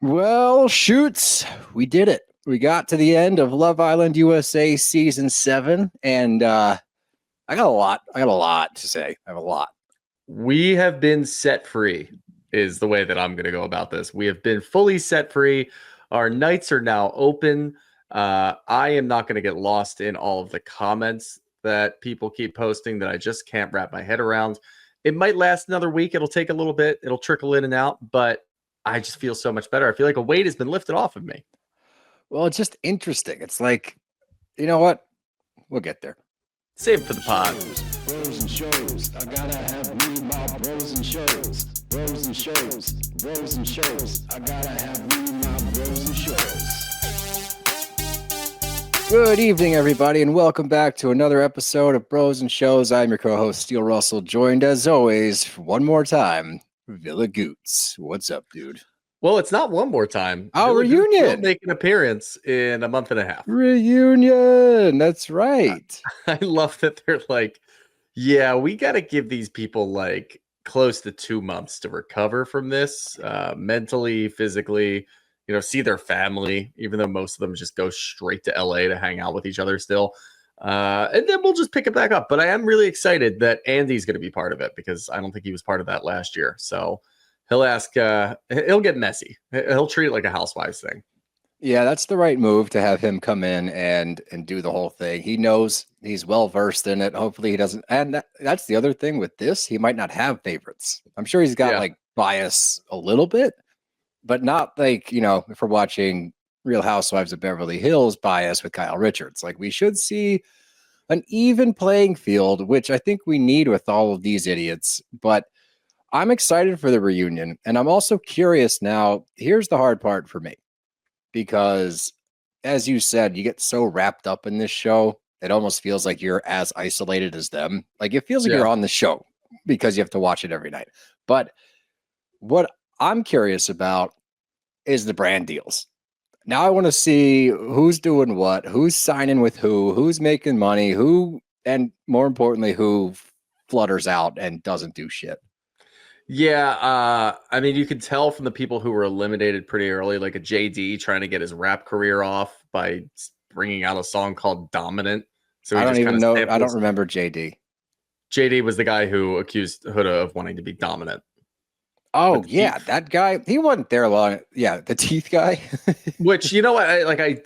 Well, shoots, we did it. We got to the end of Love Island USA season 7, and I got a lot. I got a lot to say. I have a lot. We have been set free, is the way that I'm going to go about this. We have been fully set free. Our nights are now open. I am not going to get lost in all of the comments that people keep posting that I just can't wrap my head around. It might last another week. It'll take a little bit. It'll trickle in and out, but I just feel so much better. I feel like a weight has been lifted off of me. Well, it's just interesting. It's like, you know what? We'll get there. Save it for the pod. Bros and shows. I gotta have me my bros and shows. Bros and shows. Bros and shows. I gotta have me my bros and shows. Good evening, everybody, and welcome back to another episode of Bros and Shows. I'm your co-host, Steele Russell, joined as always, one more time, Villa Goots. What's up, dude? Well, it's not one more time. Oh, reunion. Will make an appearance in a month and a half. Reunion. That's right. I love that they're like, yeah, we got to give these people like close to 2 months to recover from this, mentally, physically, see their family, even though most of them just go straight to LA to hang out with each other still. And then we'll just pick it back up. But I am really excited that Andy's going to be part of it because I don't think he was part of that last year. So he'll get messy. He'll treat it like a Housewives thing. Yeah, that's the right move to have him come in and do the whole thing. He knows, he's well versed in it. Hopefully he doesn't. And that's the other thing with this. He might not have favorites. I'm sure he's got like bias a little bit, but not like, if we're watching Real Housewives of Beverly Hills bias with Kyle Richards. Like we should see an even playing field, which I think we need with all of these idiots. But I'm excited for the reunion. And I'm also curious now. Here's the hard part for me. Because, as you said, you get so wrapped up in this show, it almost feels like you're as isolated as them. Like, it feels like you're on the show because you have to watch it every night. But what I'm curious about is the brand deals. Now I want to see who's doing what, who's signing with who's making money, and more importantly, who flutters out and doesn't do shit. Yeah, I mean, you could tell from the people who were eliminated pretty early, like a JD trying to get his rap career off by bringing out a song called Dominant. So I don't even know. I don't remember JD. JD was the guy who accused Huda of wanting to be dominant. Oh, yeah, that guy. He wasn't there long. Yeah, the teeth guy. Which,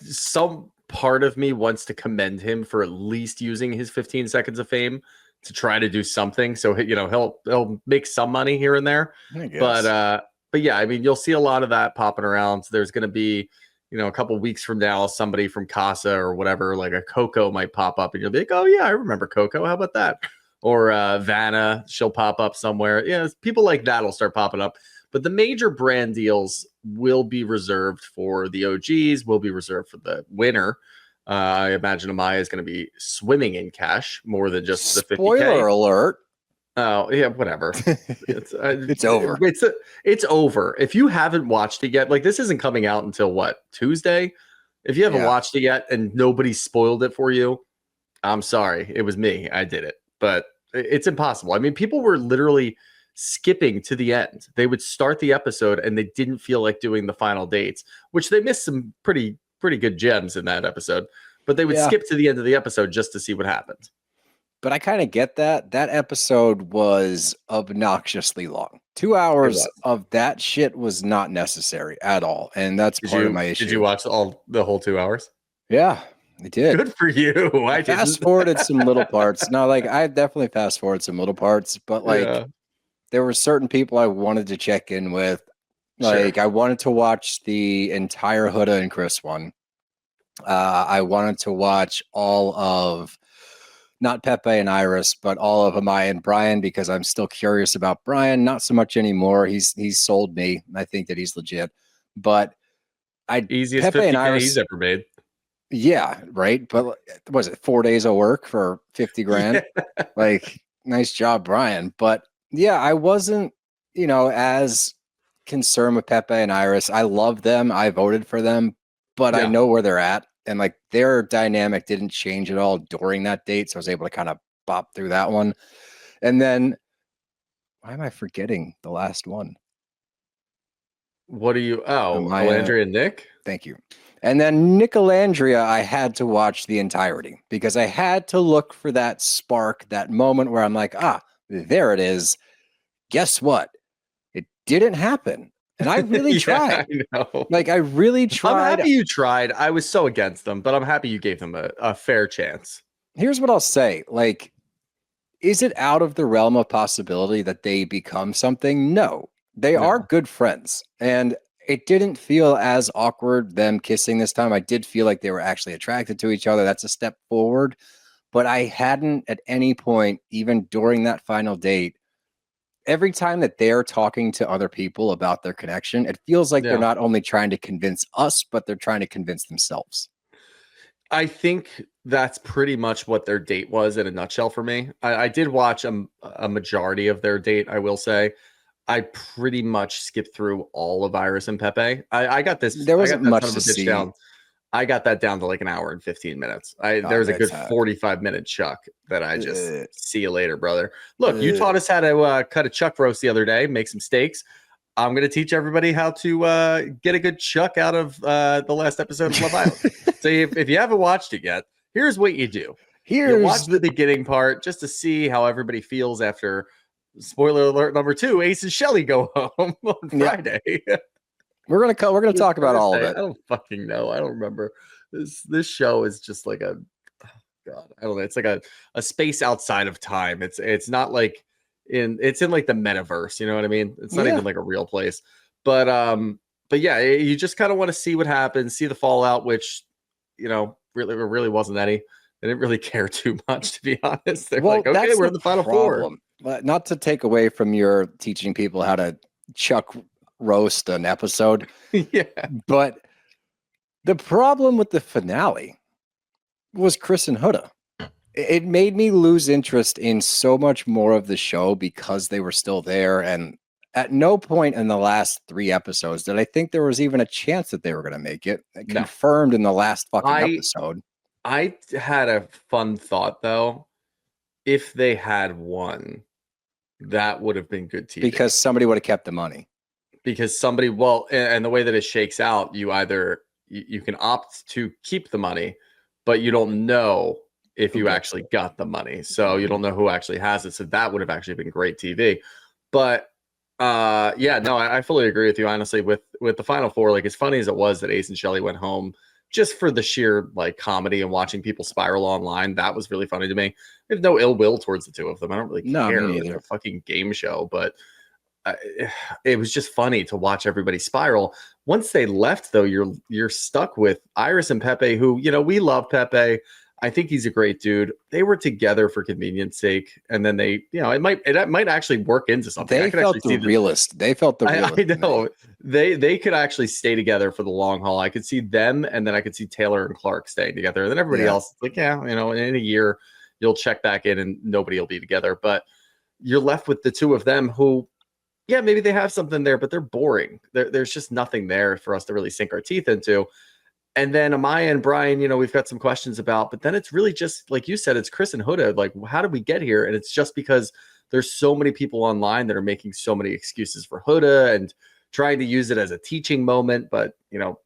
some part of me wants to commend him for at least using his 15 seconds of fame to try to do something. So, he'll make some money here and there. But yeah, I mean, you'll see a lot of that popping around. So there's going to be, a couple weeks from now, somebody from Casa or whatever, like a Coco might pop up and you'll be like, oh yeah, I remember Coco. How about that? Or Vanna, she'll pop up somewhere. Yeah, people like that will start popping up. But the major brand deals will be reserved for the OGs, will be reserved for the winner. I imagine Amaya is going to be swimming in cash more than just the 50K. Spoiler alert. Oh, yeah, whatever. It's over. It's over. If you haven't watched it yet, like this isn't coming out until what, Tuesday? If you haven't watched it yet and nobody spoiled it for you, I'm sorry. It was me. I did it. But it's impossible. I mean, people were literally skipping to the end. They would start the episode and they didn't feel like doing the final dates, which they missed some pretty good gems in that episode. But they would skip to the end of the episode just to see what happened. But I kind of get that. That episode was obnoxiously long. 2 hours of that shit was not necessary at all. And that's part of my issue. Did you watch the whole 2 hours? Yeah, I did. Good for you. I fast forwarded some little parts. No, like I definitely fast forwarded some little parts, but there were certain people I wanted to check in with. Like I wanted to watch the entire Huda and Chris one. I wanted to watch all of not Pepe and Iris, but all of Amaya and Brian because I'm still curious about Brian. Not so much anymore. He's sold me. I think that he's legit. But easiest Pepe 50K and Iris he's ever made. Yeah, right. But was it 4 days of work for 50 grand? Like, nice job, Brian. But yeah, I wasn't, as concerned with Pepe and Iris. I love them. I voted for them, but I know where they're at. And like their dynamic didn't change at all during that date. So I was able to kind of bop through that one. And then why am I forgetting the last one? What are you? Oh, Amaya, Nicolandria and Nick. thank you. And then Nicolandria, I had to watch the entirety because I had to look for that spark, that moment where I'm like, there it is. Guess what? It didn't happen. And I really tried. I know. Like, I really I'm tried. happy you tried. I was so against them, but I'm happy you gave them a fair chance. Here's what I'll say. Like, is it out of the realm of possibility that they become something? No. They are good friends. And it didn't feel as awkward them kissing this time. I did feel like they were actually attracted to each other. That's a step forward. But I hadn't at any point, even during that final date, every time that they're talking to other people about their connection, it feels like they're not only trying to convince us, but they're trying to convince themselves. I think that's pretty much what their date was in a nutshell for me. I did watch a majority of their date, I will say. I pretty much skipped through all of Iris and Pepe. I got this. There wasn't much son of to a bitch see. Down. I got that down to like an hour and 15 minutes. There was a good 45-minute chuck that I just see you later, brother. Look, you taught us how to cut a chuck roast the other day, make some steaks. I'm going to teach everybody how to get a good chuck out of the last episode of Love Island. So if you haven't watched it yet, here's what you do. You watch the beginning part just to see how everybody feels after, spoiler alert number 2, Ace and Chelley go home on Friday. We're gonna talk about all of it. I don't fucking know. I don't remember. This show is just like God, I don't know. It's like a space outside of time. It's not like it's in like the metaverse, you know what I mean? It's not even like a real place. But yeah, you just kind of want to see what happens, see the fallout, which really wasn't any. They didn't really care too much, to be honest. They're like, okay, we're in the final four. But not to take away from your teaching people how to chuck roast an episode. But the problem with the finale was Chris and Huda. It made me lose interest in so much more of the show because they were still there. And at no point in the last 3 episodes did I think there was even a chance that they were going to make it. Confirmed in the last fucking episode. I had a fun thought, though. If they had won, that would have been good TV. Because somebody would have kept the money. Because somebody, and the way that it shakes out, you either you can opt to keep the money, but you don't know if you actually got the money. So you don't know who actually has it. So that would have actually been great TV. But I fully agree with you, honestly, with the final four. Like, as funny as it was that Ace and Chelley went home just for the sheer like comedy and watching people spiral online, that was really funny to me. I have no ill will towards the two of them. I don't really care. It's a fucking game show, but it was just funny to watch everybody spiral. Once they left, though, you're stuck with Iris and Pepe, who, we love Pepe. I think he's a great dude. They were together for convenience sake, and then they, it might actually work into something. They felt the realist. They felt the realist. I know they could actually stay together for the long haul. I could see them, and then I could see Taylor and Clarke staying together, and then everybody else, like, in a year you'll check back in and nobody will be together. But you're left with the two of them who, maybe they have something there, but they're boring. There's just nothing there for us to really sink our teeth into. And then Amaya and Brian, we've got some questions about, but then it's really just, like you said, it's Chris and Huda. Like, how did we get here? And it's just because there's so many people online that are making so many excuses for Huda and trying to use it as a teaching moment. But,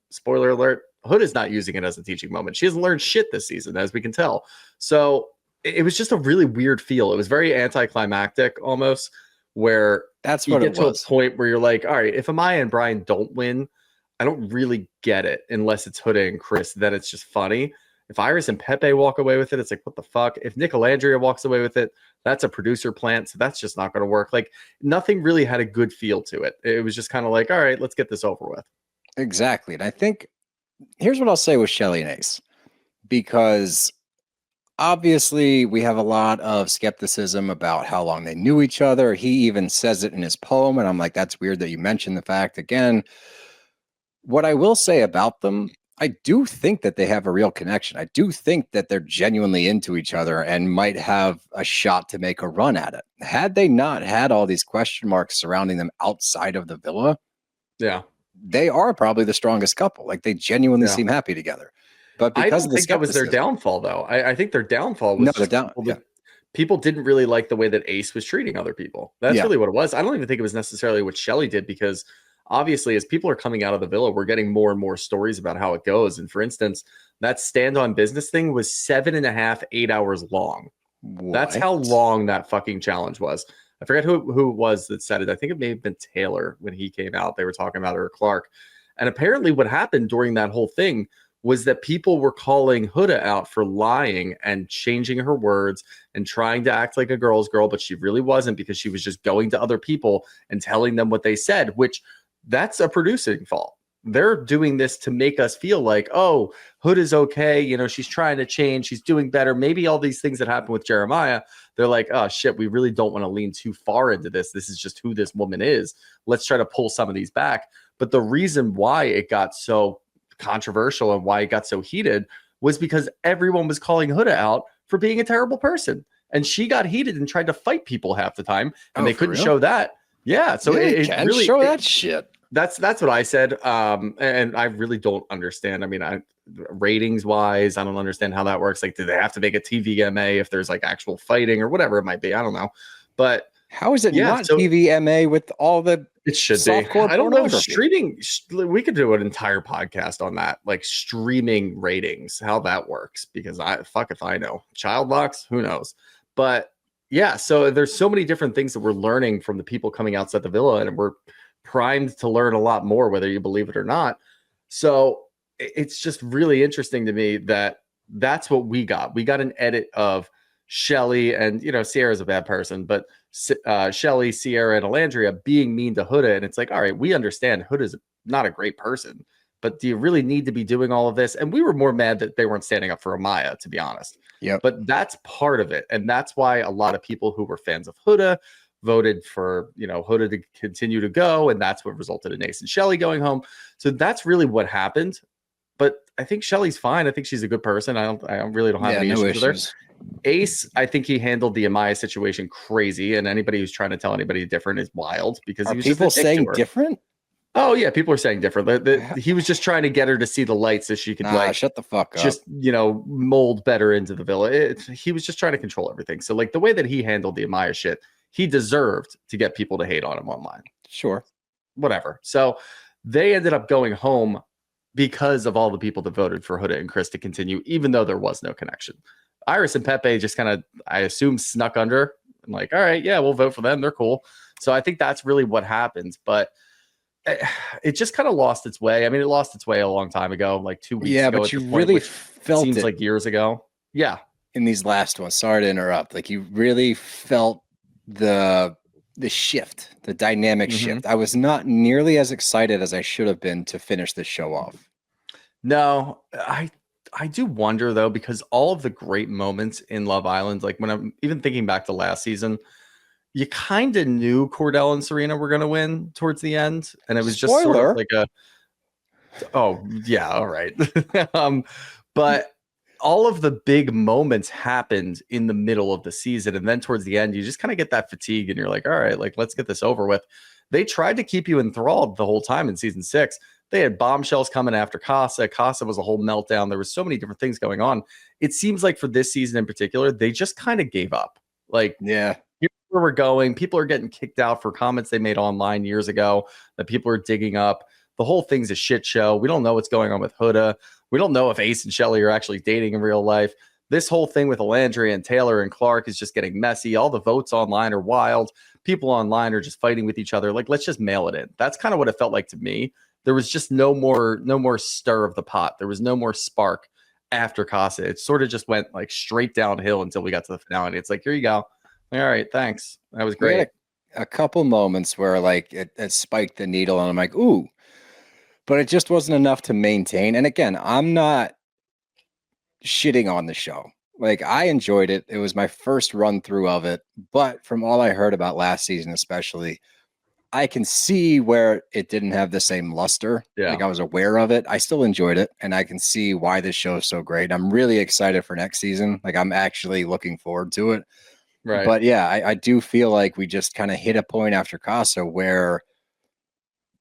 spoiler alert, Huda's not using it as a teaching moment. She hasn't learned shit this season, as we can tell. So it was just a really weird feel. It was very anticlimactic almost, where that's you what get to a point where you're like, all right, if Amaya and Brian don't win, I don't really get it unless it's Huda and Chris. Then it's just funny. If Iris and Pepe walk away with it, it's like, what the fuck? If Nicolandria walks away with it, that's a producer plant, so that's just not going to work. Like, nothing really had a good feel to it. It was just kind of like, all right, let's get this over with. Exactly. And I think here's what I'll say with Chelley and Ace, because obviously we have a lot of skepticism about how long they knew each other. He even says it in his poem, and I'm like, that's weird that you mentioned the fact again. What I will say about them, I do think that they have a real connection. I do think that they're genuinely into each other and might have a shot to make a run at it. Had they not had all these question marks surrounding them outside of the villa, they are probably the strongest couple. Like, they genuinely seem happy together. But because I don't think that was their downfall, though. I think their downfall was people didn't really like the way that Ace was treating other people. That's really what it was. I don't even think it was necessarily what Chelley did, because obviously, as people are coming out of the villa, we're getting more and more stories about how it goes. And for instance, that stand on business thing was 7.5, 8 hours long. That's how long that fucking challenge was. I forget who it was that said it. I think it may have been Taylor when he came out. They were talking about it, or Clarke. And apparently what happened during that whole thing was that people were calling Huda out for lying and changing her words and trying to act like a girl's girl, but she really wasn't, because she was just going to other people and telling them what they said, which that's a producing fault. They're doing this to make us feel like, oh, Huda's okay. You know, she's trying to change. She's doing better. Maybe all these things that happened with Jeremiah, they're like, oh, shit, we really don't want to lean too far into this. This is just who this woman is. Let's try to pull some of these back. But the reason why it got so controversial and why it got so heated was because everyone was calling Huda out for being a terrible person. And she got heated and tried to fight people half the time, and they couldn't show that. Yeah. So it really show that shit. That's what I said. And I really don't understand. I mean, ratings wise, I don't understand how that works. Like, do they have to make a TVMA if there's like actual fighting or whatever it might be? I don't know. But how is it not TVMA with all the it should be. I don't know. Streaming, we could do an entire podcast on that, like streaming ratings, how that works, because fuck if I know. Child locks, who knows? But yeah, so there's so many different things that we're learning from the people coming outside the villa, and we're primed to learn a lot more, whether you believe it or not. So it's just really interesting to me that that's what we got. We got an edit of Chelley, and you know, Sierra's a bad person, but Chelley, Sierra, and Nicolandria being mean to Huda, and it's like, all right, we understand Huda's not a great person, but do you really need to be doing all of this? And we were more mad that they weren't standing up for Amaya, to be honest. Yeah. But that's part of it, and that's why a lot of people who were fans of Huda voted for, you know, Huda to continue to go, and that's what resulted in Ace and Chelley going home. So that's really what happened. But I think Shelley's fine. I think she's a good person. I really don't have any issues with her. Ace, I think he handled the Amaya situation crazy, and anybody who's trying to tell anybody different is wild, because he was people just saying different. Oh yeah, people are saying different. He was just trying to get her to see the light so she could shut the fuck up. Just, you know, mold better into the villa. He was just trying to control everything. So like the way that he handled the Amaya shit, he deserved to get people to hate on him online. Sure, whatever. So they ended up going home because of all the people that voted for Huda and Chris to continue, even though there was no connection. Iris and Pepe just kind of, I assume, snuck under. I'm like, all right, yeah, we'll vote for them. They're cool. So I think that's really what happens. But it just kind of lost its way. I mean, it lost its way a long time ago, like 2 weeks ago. Yeah, but you really felt it. Seems like years ago. Yeah. In these last ones, sorry to interrupt. Like, you really felt the shift, the dynamic shift. I was not nearly as excited as I should have been to finish this show off. No, I do wonder, though, because all of the great moments in Love Island, like when I'm even thinking back to last season, you kind of knew Cordell and Serena were going to win towards the end. And it was just sort of like oh, yeah, all right. But all of the big moments happened in the middle of the season. And then towards the end, you just kind of get that fatigue and you're like, all right, like, let's get this over with. They tried to keep you enthralled the whole time in season 6. They had bombshells coming after Casa. Casa was a whole meltdown. There was so many different things going on. It seems like for this season in particular, they just kind of gave up. Like, yeah, here's where we're going. People are getting kicked out for comments they made online years ago that people are digging up. The whole thing's a shit show. We don't know what's going on with Huda. We don't know if Ace and Chelley are actually dating in real life. This whole thing with Nicolandria and Taylor and Clarke is just getting messy. All the votes online are wild. People online are just fighting with each other. Like, let's just mail it in. That's kind of what it felt like to me. There was just no more stir of the pot. There was no more spark after Casa. It sort of just went like straight downhill until we got to the finale. It's like, here you go. All right, thanks. That was great. A couple moments where like it spiked the needle, and I'm like, ooh, but it just wasn't enough to maintain. And again, I'm not shitting on the show. Like, I enjoyed it. It was my first run through of it. But from all I heard about last season, especially, I can see where it didn't have the same luster. Yeah. Like, I was aware of it. I still enjoyed it. And I can see why this show is so great. I'm really excited for next season. Like, I'm actually looking forward to it. Right. But yeah, I do feel like we just kind of hit a point after Casa where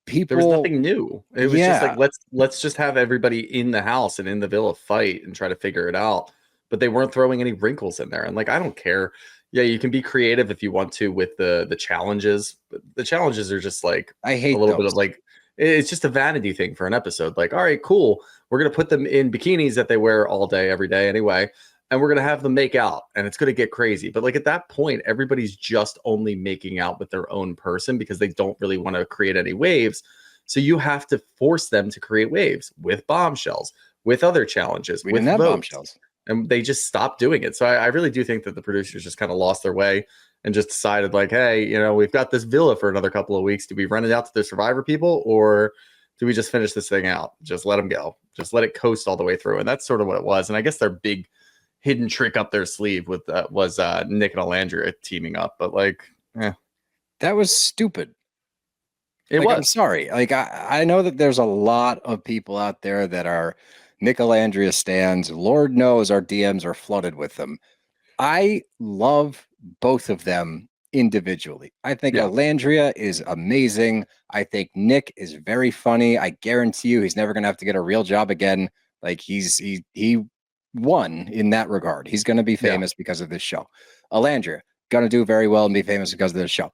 people, there was nothing new. It was just like, let's just have everybody in the house and in the villa fight and try to figure it out. But they weren't throwing any wrinkles in there. And like, I don't care. Yeah, you can be creative if you want to with the challenges. But the challenges are just like, I hate a little those. bit of like, It's just a vanity thing for an episode. Like, all right, cool. We're going to put them in bikinis that they wear all day, every day anyway. And we're going to have them make out and it's going to get crazy. But like at that point, everybody's just only making out with their own person because they don't really want to create any waves. So you have to force them to create waves with bombshells, with other challenges, We with didn't have votes. bombshells. And they just stopped doing it. So I really do think that the producers just kind of lost their way and just decided like, hey, you know, we've got this villa for another couple of weeks. Do we rent it out to the Survivor people or do we just finish this thing out? Just let them go. Just let it coast all the way through. And that's sort of what it was. And I guess their big hidden trick up their sleeve with was Nicolandria teaming up. But like, that was stupid. It was. I'm sorry. Like I know that there's a lot of people out there that are Nicolandria stands. Lord knows our DMs are flooded with them. I love both of them individually. I think Alandria is amazing. I think Nick is very funny. I guarantee you he's never going to have to get a real job again. Like he won in that regard. He's going to be famous because of this show. Alandria going to do very well and be famous because of this show.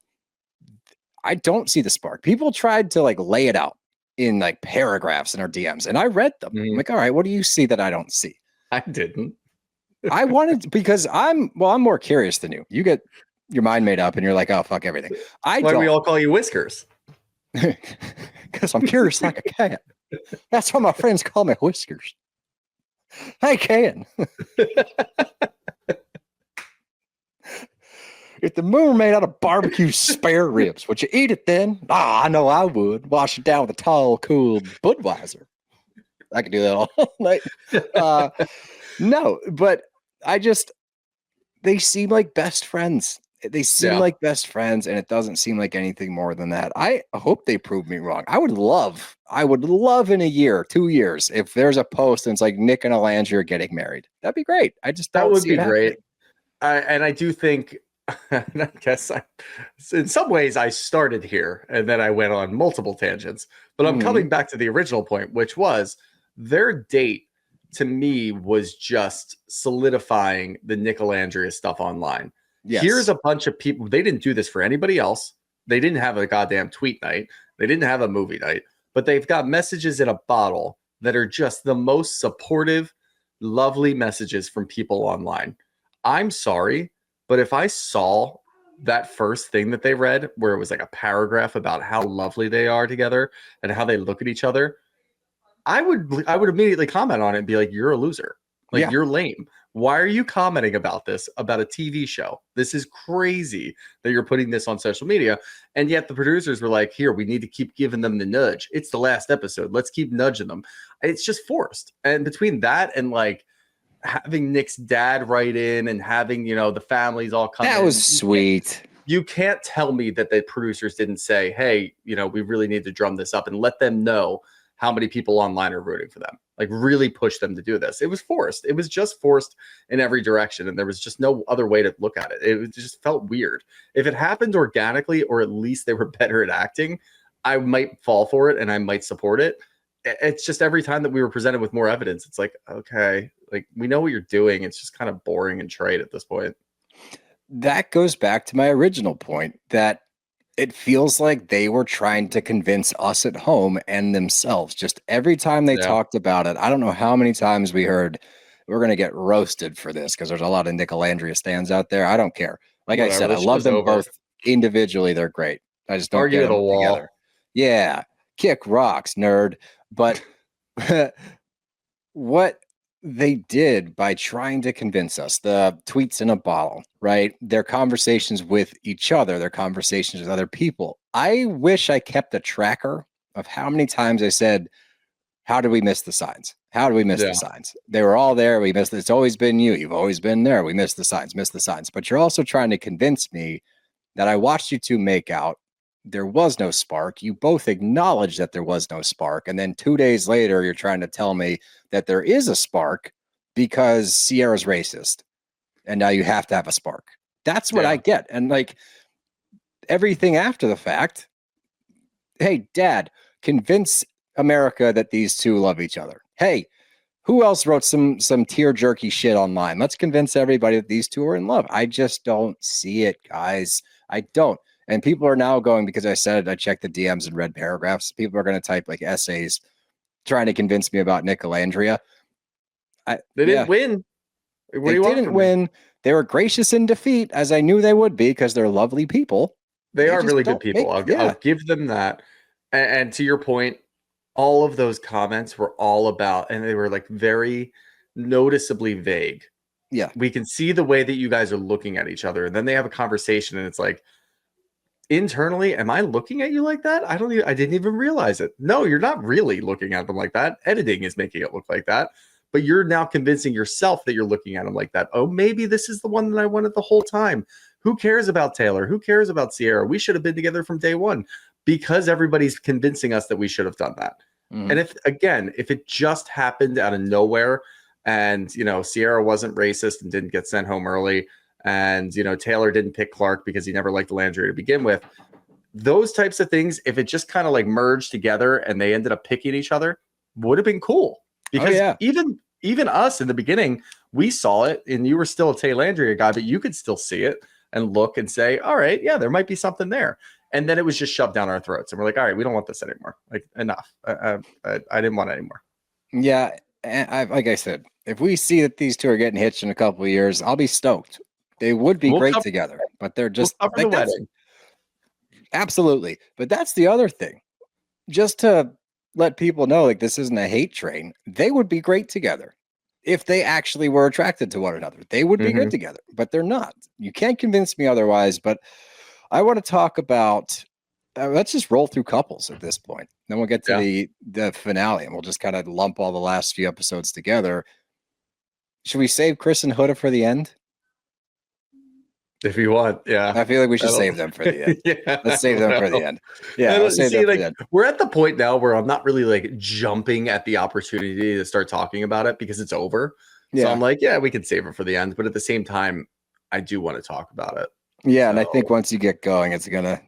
I don't see the spark. People tried to like lay it out in like paragraphs in our DMs and I read them. I'm like, all right, what do you see that I don't see? I didn't. I wanted because I'm more curious than you. You get your mind made up and you're like, oh, fuck everything. Why do we all call you Whiskers? Because I'm curious like a cat. That's why my friends call me Whiskers. Hey, Ken. If the moon were made out of barbecue spare ribs, would you eat it then? Ah, I know I would. Wash it down with a tall, cool Budweiser. I could do that all night. No, but they seem like best friends. They seem like best friends, and it doesn't seem like anything more than that. I hope they prove me wrong. I would love in a year, 2 years, if there's a post and it's like Nick and Alandria are getting married. That'd be great. That would be great. And I do think, and I guess in some ways I started here and then I went on multiple tangents, but I'm coming back to the original point, which was their date to me was just solidifying the Nicolandria stuff online. Yes. Here's a bunch of people. They didn't do this for anybody else. They didn't have a goddamn tweet night. They didn't have a movie night, but they've got messages in a bottle that are just the most supportive, lovely messages from people online. I'm sorry, but if I saw that first thing that they read, where it was like a paragraph about how lovely they are together and how they look at each other, I would immediately comment on it and be like, you're a loser. Like, you're lame. Why are you commenting about this, about a TV show? This is crazy that you're putting this on social media. And yet the producers were like, here, we need to keep giving them the nudge. It's the last episode. Let's keep nudging them. It's just forced. And between that and like having Nick's dad write in and having, you know, the families all come in. That was sweet. You can't tell me that the producers didn't say, hey, you know, we really need to drum this up and let them know how many people online are rooting for them. Like really push them to do this. It was forced. It was just forced in every direction. And there was just no other way to look at it. It just felt weird. If it happened organically, or at least they were better at acting, I might fall for it and I might support it. It's just every time that we were presented with more evidence, it's like, okay, like we know what you're doing. It's just kind of boring and trite at this point. That goes back to my original point that it feels like they were trying to convince us at home and themselves. Just every time they talked about it, I don't know how many times we heard, we're going to get roasted for this because there's a lot of Nicolandria stands out there. I don't care. Like I said, I love them both individually. They're great. I just don't argue get the them wall together. Yeah. Kick rocks, nerd. But what they did by trying to convince us, the tweets in a bottle, right? Their conversations with each other, their conversations with other people. I wish I kept a tracker of how many times I said, how did we miss the signs? How do we miss the signs? They were all there. We missed. It's always been you. You've always been there. We missed the signs, missed the signs. But you're also trying to convince me that I watched you two make out. There was no spark. You both acknowledged that there was no spark. And then 2 days later, you're trying to tell me that there is a spark because Sierra's racist. And now you have to have a spark. That's what I get. And like everything after the fact, hey, Dad, convince America that these two love each other. Hey, who else wrote some tear jerky shit online? Let's convince everybody that these two are in love. I just don't see it, guys. I don't. And people are now going, because I said I checked the DMs and read paragraphs. People are going to type like essays trying to convince me about Nicolandria. They didn't win. What they didn't win. They were gracious in defeat, as I knew they would be, because they're lovely people. They are really good people. I'll give them that. And to your point, all of those comments were all about, and they were like very noticeably vague. Yeah. We can see the way that you guys are looking at each other. And then they have a conversation and it's like, internally, am I looking at you like that? I didn't even realize it. No, you're not really looking at them like that. Editing is making it look like that. But you're now convincing yourself that you're looking at them like that. Oh, maybe this is the one that I wanted the whole time. Who cares about Taylor? Who cares about Sierra? We should have been together from day one, because everybody's convincing us that we should have done that. Mm-hmm. And if it just happened out of nowhere, and Sierra wasn't racist and didn't get sent home early, and Taylor didn't pick Clarke because he never liked Nicolandria to begin with, those types of things, if it just kind of like merged together and they ended up picking each other, would have been cool. Because even us in the beginning, we saw it, and you were still a Nicolandria guy, but you could still see it and look and say, all right, yeah, there might be something there. And then it was just shoved down our throats, and we're like, all right, we don't want this anymore. Like, enough. I didn't want it anymore. Yeah, and like I said, if we see that these two are getting hitched in a couple of years, I'll be stoked. They would be great together, but they're just like the wedding. Absolutely. But that's the other thing. Just to let people know, like, this isn't a hate train. They would be great together if they actually were attracted to one another. They would be good together, but they're not. You can't convince me otherwise. But I want to talk about, let's just roll through couples at this point. Then we'll get to the finale, and we'll just kind of lump all the last few episodes together. Should we save Chris and Huda for the end? If you want, yeah. I feel like we should save them for the end. Let's save them for the end. Yeah, let's see, like, we're at the point now where I'm not really like jumping at the opportunity to start talking about it because it's over. Yeah. So I'm like, yeah, we can save it for the end. But at the same time, I do want to talk about it. Yeah, and I think once you get going, it's gonna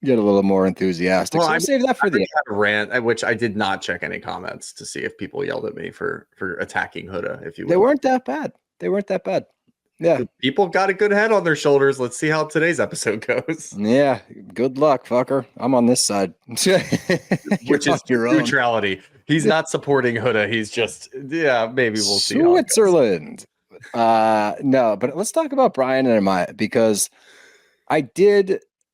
get a little more enthusiastic. So save that for the end. Had a rant, which I did not check any comments to see if people yelled at me for attacking Huda. If you will. They weren't that bad. Yeah, people got a good head on their shoulders. Let's see how today's episode goes. Yeah, good luck, fucker. I'm on this side, which is your neutrality. He's not supporting Huda. He's just maybe we'll see. Switzerland. No, but let's talk about Brian and Amaya, because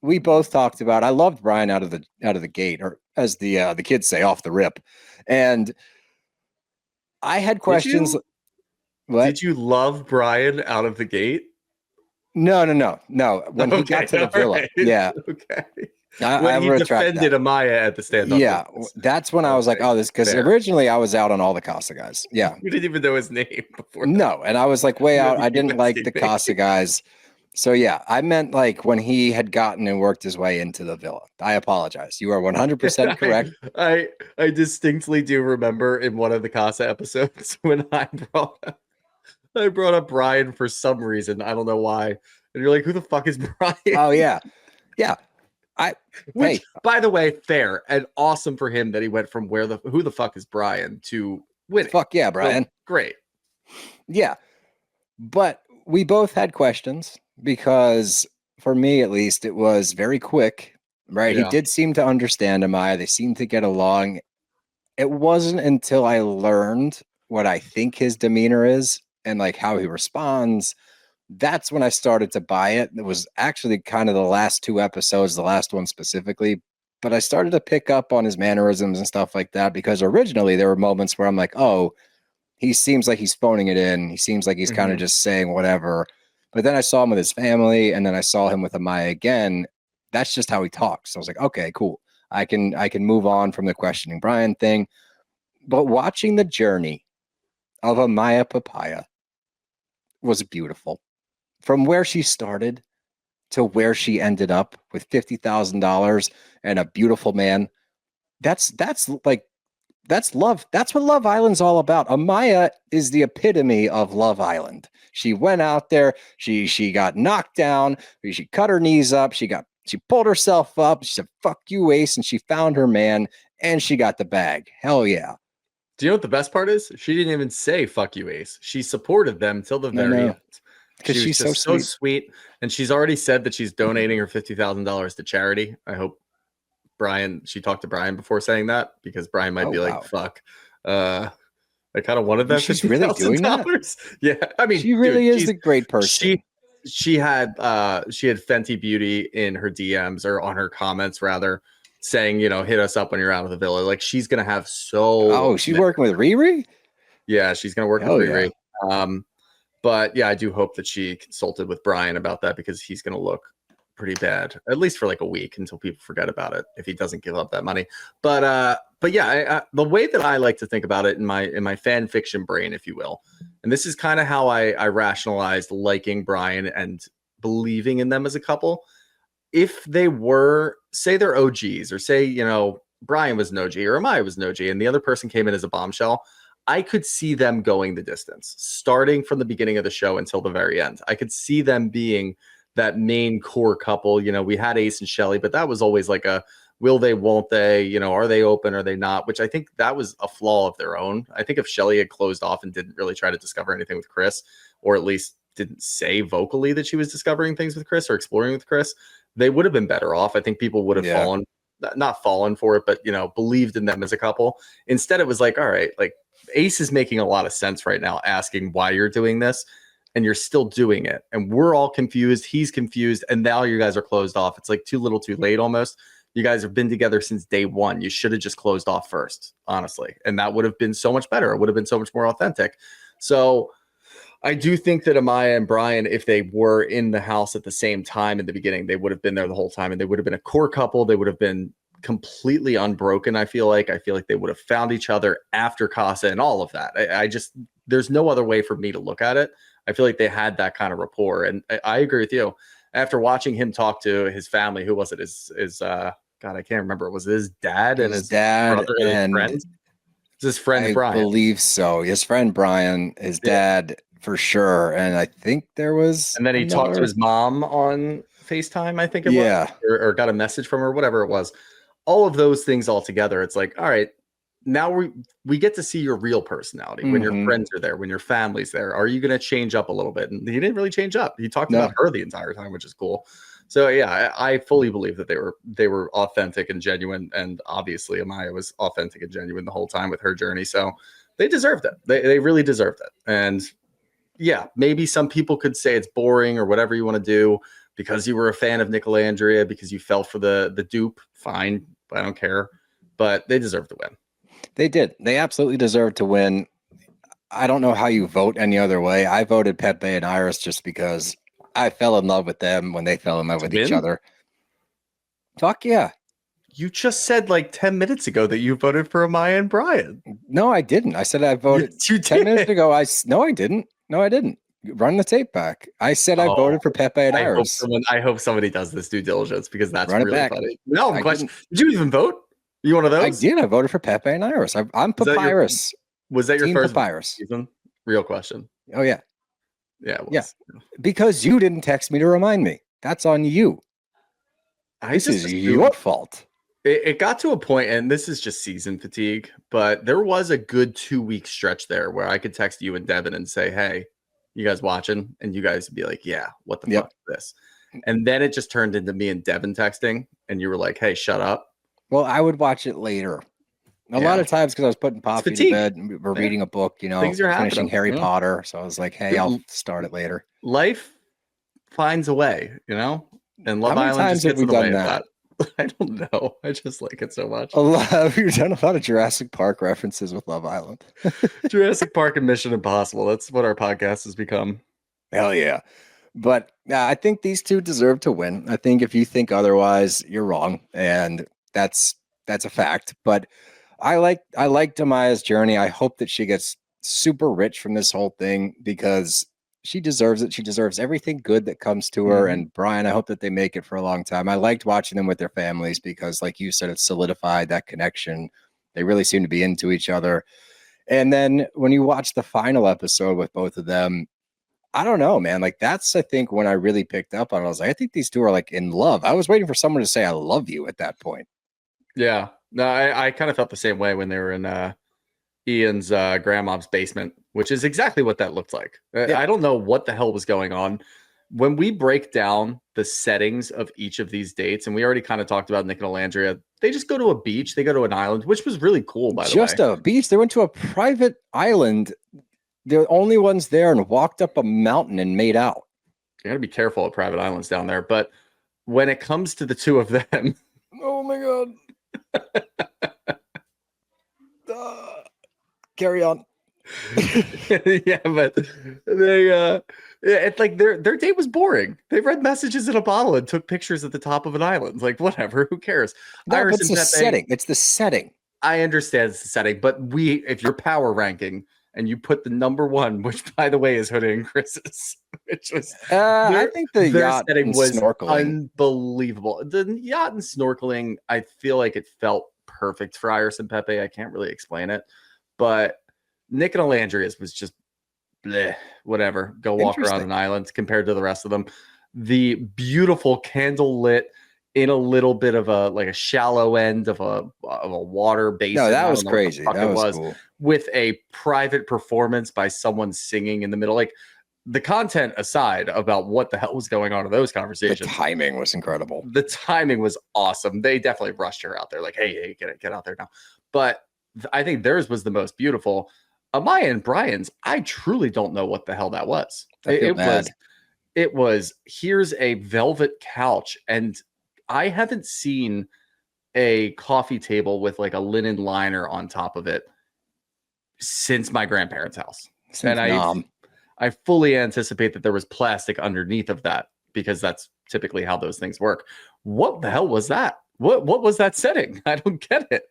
we both talked about, I loved Brian out of the gate, or as the kids say, off the rip, and I had questions. What? Did you love Brian out of the gate? No. When he got to the villa, yeah. Okay. When he defended Amaya at the stand-up. Yeah, that's when I was like, oh, this, because originally I was out on all the Casa guys. Yeah. You didn't even know his name before. No, and I was like way out. I didn't like the Casa guys. So yeah, I meant like when he had gotten and worked his way into the villa. I apologize. You are 100% correct. I distinctly do remember in one of the Casa episodes when I brought up Brian for some reason. I don't know why. And you're like, who the fuck is Brian? Oh, yeah. Yeah. Which, by the way, fair and awesome for him that he went from who the fuck is Brian to winning. Fuck yeah, Brian. So, great. Yeah. But we both had questions because, for me at least, it was very quick, right? Yeah. He did seem to understand Amaya. They seemed to get along. It wasn't until I learned what I think his demeanor is and like how he responds, that's when I started to buy it. It was actually kind of the last two episodes, the last one specifically, but I started to pick up on his mannerisms and stuff like that, because originally there were moments where I'm like, oh, he seems like he's phoning it in. He seems like he's kind of just saying whatever. But then I saw him with his family, and then I saw him with Amaya again. That's just how he talks. So I was like, okay, cool. I can move on from the questioning Brian thing. But watching the journey of Amaya Papaya was beautiful. From where she started to where she ended up with $50,000 and a beautiful man. That's love. That's what Love Island's all about. Amaya is the epitome of Love Island. She went out there, she got knocked down, she cut her knees up, she pulled herself up, she said, fuck you, Ace, and she found her man, and she got the bag. Hell yeah. Do you know what the best part is? She didn't even say fuck you, Ace. She supported them till the very end. because she's just so so sweet. And she's already said that she's donating her $50,000 to charity. I hope she talked to Brian before saying that, because Brian might be like, fuck. I kind of wanted that. She's really doing that. Yeah, I mean, she really is a great person. She had Fenty Beauty in her DMs, or on her comments rather, saying, hit us up when you're out of the villa. Like, she's gonna have she's working with Riri. Yeah, she's gonna work with Riri. Yeah. But yeah, I do hope that she consulted with Brian about that, because he's gonna look pretty bad, at least for like a week, until people forget about it, if he doesn't give up that money. But yeah, the way that I like to think about it in my fan fiction brain, if you will, and this is kind of how I rationalized liking Brian and believing in them as a couple. If they were, say they're OGs, or say, Brian was an OG or Amaya was an OG, and the other person came in as a bombshell, I could see them going the distance, starting from the beginning of the show until the very end. I could see them being that main core couple. We had Ace and Chelley, but that was always like a will they, won't they, are they open, are they not, which I think that was a flaw of their own. I think if Chelley had closed off and didn't really try to discover anything with Chris, or at least didn't say vocally that she was discovering things with Chris or exploring with Chris, they would have been better off. I think people would have not fallen for it, but believed in them as a couple. Instead, it was like, all right, like, Ace is making a lot of sense right now, asking why you're doing this, and you're still doing it. And we're all confused. He's confused. And now you guys are closed off. It's like too little too late almost. You guys have been together since day one. You should have just closed off first, honestly. And that would have been so much better. It would have been so much more authentic. So I do think that Amaya and Brian, if they were in the house at the same time in the beginning, they would have been there the whole time, and they would have been a core couple. They would have been completely unbroken. I feel like they would have found each other after Casa and all of that. I just, there's no other way for me to look at it. I feel like they had that kind of rapport. And I agree with you. After watching him talk to his family, who was it? His God, I can't remember. Was it his dad and his dad brother and his friend? It's his friend Brian. I believe so. His friend Brian, his dad for sure. And I think there was. And then he talked to his mom on FaceTime, I think it was. Or got a message from her, whatever it was. All of those things all together, it's like, all right, now we get to see your real personality when your friends are there, when your family's there. Are you going to change up a little bit? And he didn't really change up. He talked about her the entire time, which is cool. So yeah, I fully believe that they were authentic and genuine, and obviously Amaya was authentic and genuine the whole time with her journey. So they deserved it. They really deserved it. And yeah, maybe some people could say it's boring or whatever you want to do because you were a fan of Nicolandria, because you fell for the dupe. Fine, I don't care. But they deserve to win. They did. They absolutely deserved to win. I don't know how you vote any other way. I voted Pepe and Iris just because I fell in love with them when they fell in love with each other. Fuck yeah. You just said like 10 minutes ago that you voted for Amaya and Brian. No, I didn't. I said I voted 10 minutes ago. No, I didn't. No, I didn't. Run the tape back. I said I voted for Pepe and Iris. I hope somebody does this due diligence, because that's Run really funny. No, question. Did you even vote? You one of those? I did. I voted for Pepe and Iris. I'm Papyrus. Was that your first Papyrus season? Real question. Oh, yeah. Yeah, it was. Yeah. Because you didn't text me to remind me. That's on you. This is your fault. It got to a point, and this is just season fatigue, but there was a good 2-week stretch there where I could text you and Devin and say, hey, you guys watching? And you guys would be like, yeah, what the fuck is this? And then it just turned into me and Devin texting, and you were like, hey, shut up. Well, I would watch it later. A lot of times because I was putting Poppy to bed, and we're reading a book, things are finishing Harry Potter. So I was like, hey, I'll start it later. Life finds a way, and Love How many Island times just gets have we in the way done of that? I don't know. I just like it so much. We've done a lot of Jurassic Park references with Love Island. Jurassic Park and Mission Impossible. That's what our podcast has become. Hell yeah. But I think these two deserve to win. I think if you think otherwise, you're wrong. And that's a fact. But I liked Amaya's journey. I hope that she gets super rich from this whole thing, because she deserves it. She deserves everything good that comes to her. And Brian, I hope that they make it for a long time. I liked watching them with their families because, like you said, it solidified that connection. They really seem to be into each other. And then when you watch the final episode with both of them, I don't know, man. Like, that's, I think, when I really picked up on it. I was like, I think these two are like in love. I was waiting for someone to say, I love you at that point. Yeah. No, I kind of felt the same way when they were in Ian's grandma's basement, which is exactly what that looked like. Yeah. I don't know what the hell was going on. When we break down the settings of each of these dates, and we already kind of talked about Nicolandria, they just go to a beach, they go to an island, which was really cool, by the way. Just a beach. They went to a private island. They're the only ones there and walked up a mountain and made out. You gotta be careful of private islands down there. But when it comes to the two of them, Oh my god. Carry on. yeah, but they it's like their date was boring. They read messages in a bottle and took pictures at the top of an island. Like, whatever, who cares? No, Iris it's and the Pepe, setting. It's the setting. I understand it's the setting, but if you're power ranking and you put the number one, which by the way is Huda and Chris's, which was I think the their yacht setting and was snorkeling. unbelievable. The yacht and snorkeling, I feel like it felt perfect for Iris and Pepe. I can't really explain it, but Nicolandria's was just bleh, whatever. Go walk around an island compared to the rest of them. The beautiful candle lit in a little bit of a shallow end of a water basin. No, that was crazy. That was cool. With a private performance by someone singing in the middle. Like, the content aside about what the hell was going on in those conversations, the timing was incredible. The timing was awesome. They definitely rushed her out there. Like, hey, get out there now. But I think theirs was the most beautiful. Amaya and Brian's, I truly don't know what the hell that was. It was here's a velvet couch, and I haven't seen a coffee table with like a linen liner on top of it since my grandparents' house. I fully anticipate that there was plastic underneath of that, because that's typically how those things work. What the hell was that? What was that setting? I don't get it.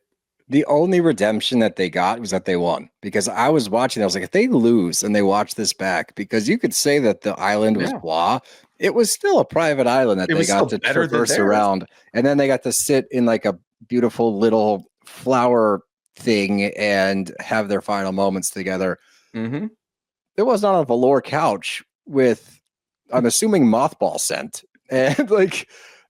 The only redemption that they got was that they won, because I was watching. I was like, if they lose and they watch this back, because you could say that the island was blah, it was still a private island that they got to traverse around, and then they got to sit in like a beautiful little flower thing and have their final moments together. Mm-hmm. It was not a velour couch with, I'm assuming, mothball scent, and like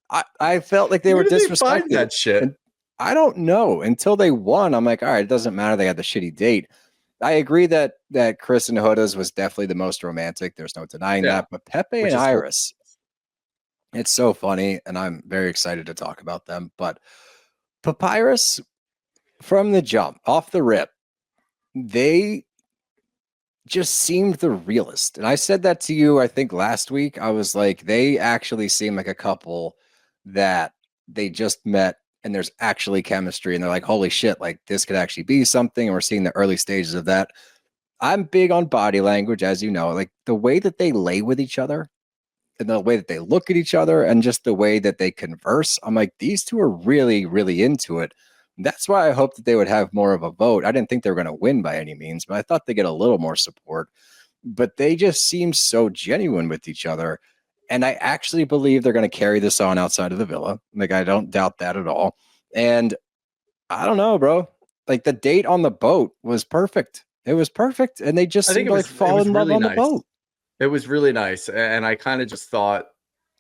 I felt like they were disrespecting that shit. And I don't know. Until they won, I'm like, all right, it doesn't matter. They had the shitty date. I agree that Chris and Huda's was definitely the most romantic. There's no denying that. But Pepe and Iris, it's so funny, and I'm very excited to talk about them. But Papyrus, from the jump, off the rip, they just seemed the realest. And I said that to you, I think, last week. I was like, they actually seem like a couple that they just met, and there's actually chemistry, and they're like, holy shit, like this could actually be something. And we're seeing the early stages of that. I'm big on body language, as you know, like the way that they lay with each other and the way that they look at each other and just the way that they converse. I'm like, these two are really, really into it. That's why I hoped that they would have more of a vote. I didn't think they were going to win by any means, but I thought they get a little more support. But they just seem so genuine with each other. And I actually believe they're going to carry this on outside of the villa. Like, I don't doubt that at all. And I don't know, bro. Like, the date on the boat was perfect. It was perfect. And they just seemed to like fall in love on the boat. It was really nice. And I kind of just thought,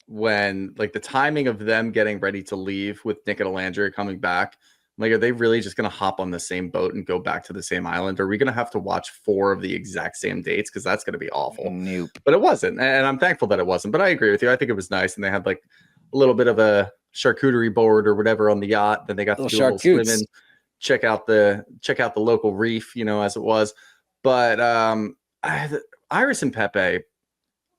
when like the timing of them getting ready to leave with Nicolandria coming back, like, are they really just going to hop on the same boat and go back to the same island? Are we going to have to watch 4 of the exact same dates? Because that's going to be awful. Nope. But it wasn't. And I'm thankful that it wasn't. But I agree with you. I think it was nice. And they had like a little bit of a charcuterie board or whatever on the yacht. Then they got to do a little swim in, check out the local reef, as it was. But Iris and Pepe,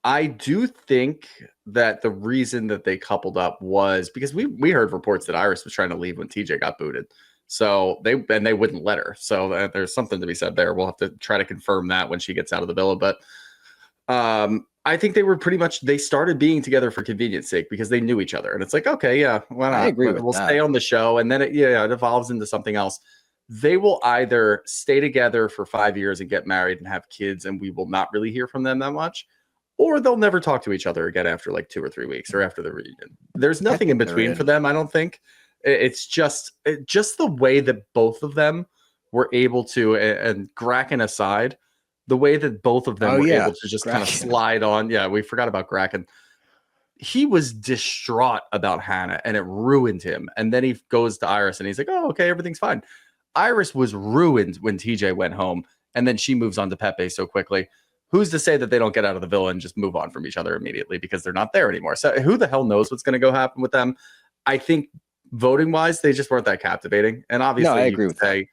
I do think that the reason that they coupled up was because we heard reports that Iris was trying to leave when TJ got booted. So they wouldn't let her. So there's something to be said there. We'll have to try to confirm that when she gets out of the villa. But I think they started being together for convenience sake because they knew each other. And it's like, okay, yeah, why not? I agree with that. We'll stay on the show. And then it evolves into something else. They will either stay together for 5 years and get married and have kids, and we will not really hear from them that much. Or they'll never talk to each other again after like 2 or 3 weeks or after the reunion. There's nothing in between for them, I don't think. It's just the way that both of them were able to, and Gracken aside, the way that both of them were able to just kind of slide on. Yeah, we forgot about Gracken. He was distraught about Hannah, and it ruined him. And then he goes to Iris, and he's like, oh, okay, everything's fine. Iris was ruined when TJ went home, and then she moves on to Pepe so quickly. Who's to say that they don't get out of the villa and just move on from each other immediately because they're not there anymore? So who the hell knows what's going to happen with them? I think voting wise, they just weren't that captivating. And obviously, I agree with that.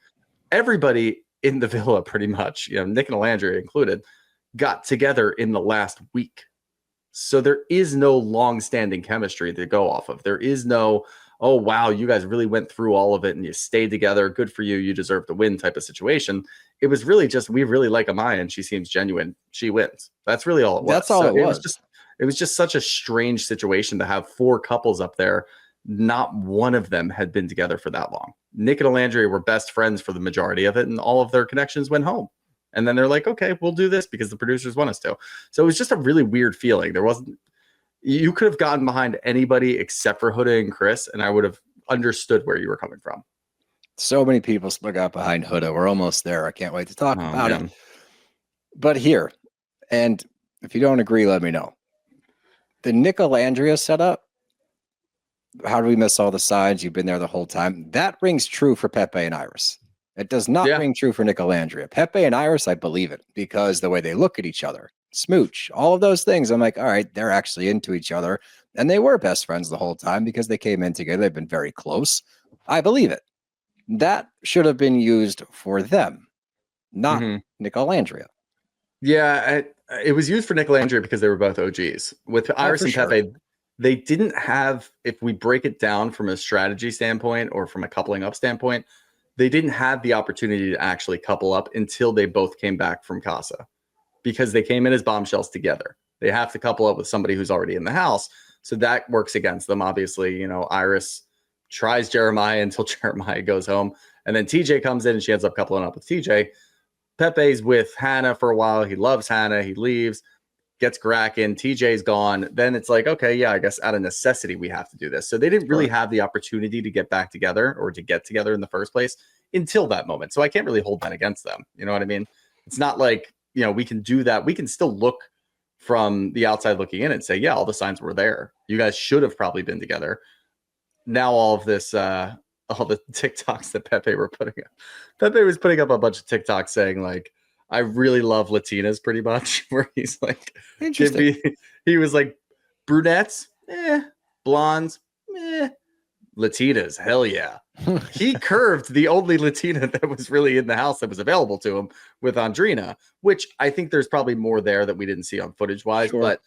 Everybody in the villa, pretty much, Nicolandria included, got together in the last week. So there is no long-standing chemistry to go off of. There is no, oh, wow, you guys really went through all of it and you stayed together. Good for you. You deserve to win type of situation. It was really just, we really like Amaya and she seems genuine. She wins. That's really all it was. That's all it was. It was just such a strange situation to have 4 couples up there. Not one of them had been together for that long. Nick and Nicolandria were best friends for the majority of it, and all of their connections went home. And then they're like, okay, we'll do this because the producers want us to. So it was just a really weird feeling. You could have gotten behind anybody except for Huda and Chris, and I would have understood where you were coming from. So many people still got behind Huda. We're almost there. I can't wait to talk about it. But here, and if you don't agree, let me know. The Nicolandria setup, how do we miss all the sides? You've been there the whole time. That rings true for Pepe and Iris. It does not ring true for Nicolandria. Pepe and Iris, I believe it because the way they look at each other, smooch, all of those things. I'm like, all right, they're actually into each other. And they were best friends the whole time because they came in together. They've been very close. I believe it. That should have been used for them, not Nicolandria. Yeah, it was used for Nicolandria because they were both OGs. With Iris and Pepe, they didn't have, if we break it down from a strategy standpoint or from a coupling up standpoint, they didn't have the opportunity to actually couple up until they both came back from Casa because they came in as bombshells together. They have to couple up with somebody who's already in the house. So that works against them. Obviously, Iris tries Jeremiah until Jeremiah goes home. And then TJ comes in and she ends up coupling up with TJ. Pepe's with Hannah for a while. He loves Hannah. He leaves, gets Gracken. TJ's gone. Then it's like, okay, yeah, I guess out of necessity, we have to do this. So they didn't really have the opportunity to get back together or to get together in the first place until that moment. So I can't really hold that against them. You know what I mean? It's not like, we can do that. We can still look from the outside looking in and say, yeah, all the signs were there. You guys should have probably been together. Now all of this, all the TikToks that Pepe were putting up. Pepe was putting up a bunch of TikToks saying like, I really love Latinas pretty much, where he's like, he was like, brunettes, blondes, Latinas, hell yeah. He curved the only Latina that was really in the house that was available to him with Andrina, which I think there's probably more there that we didn't see on footage wise, but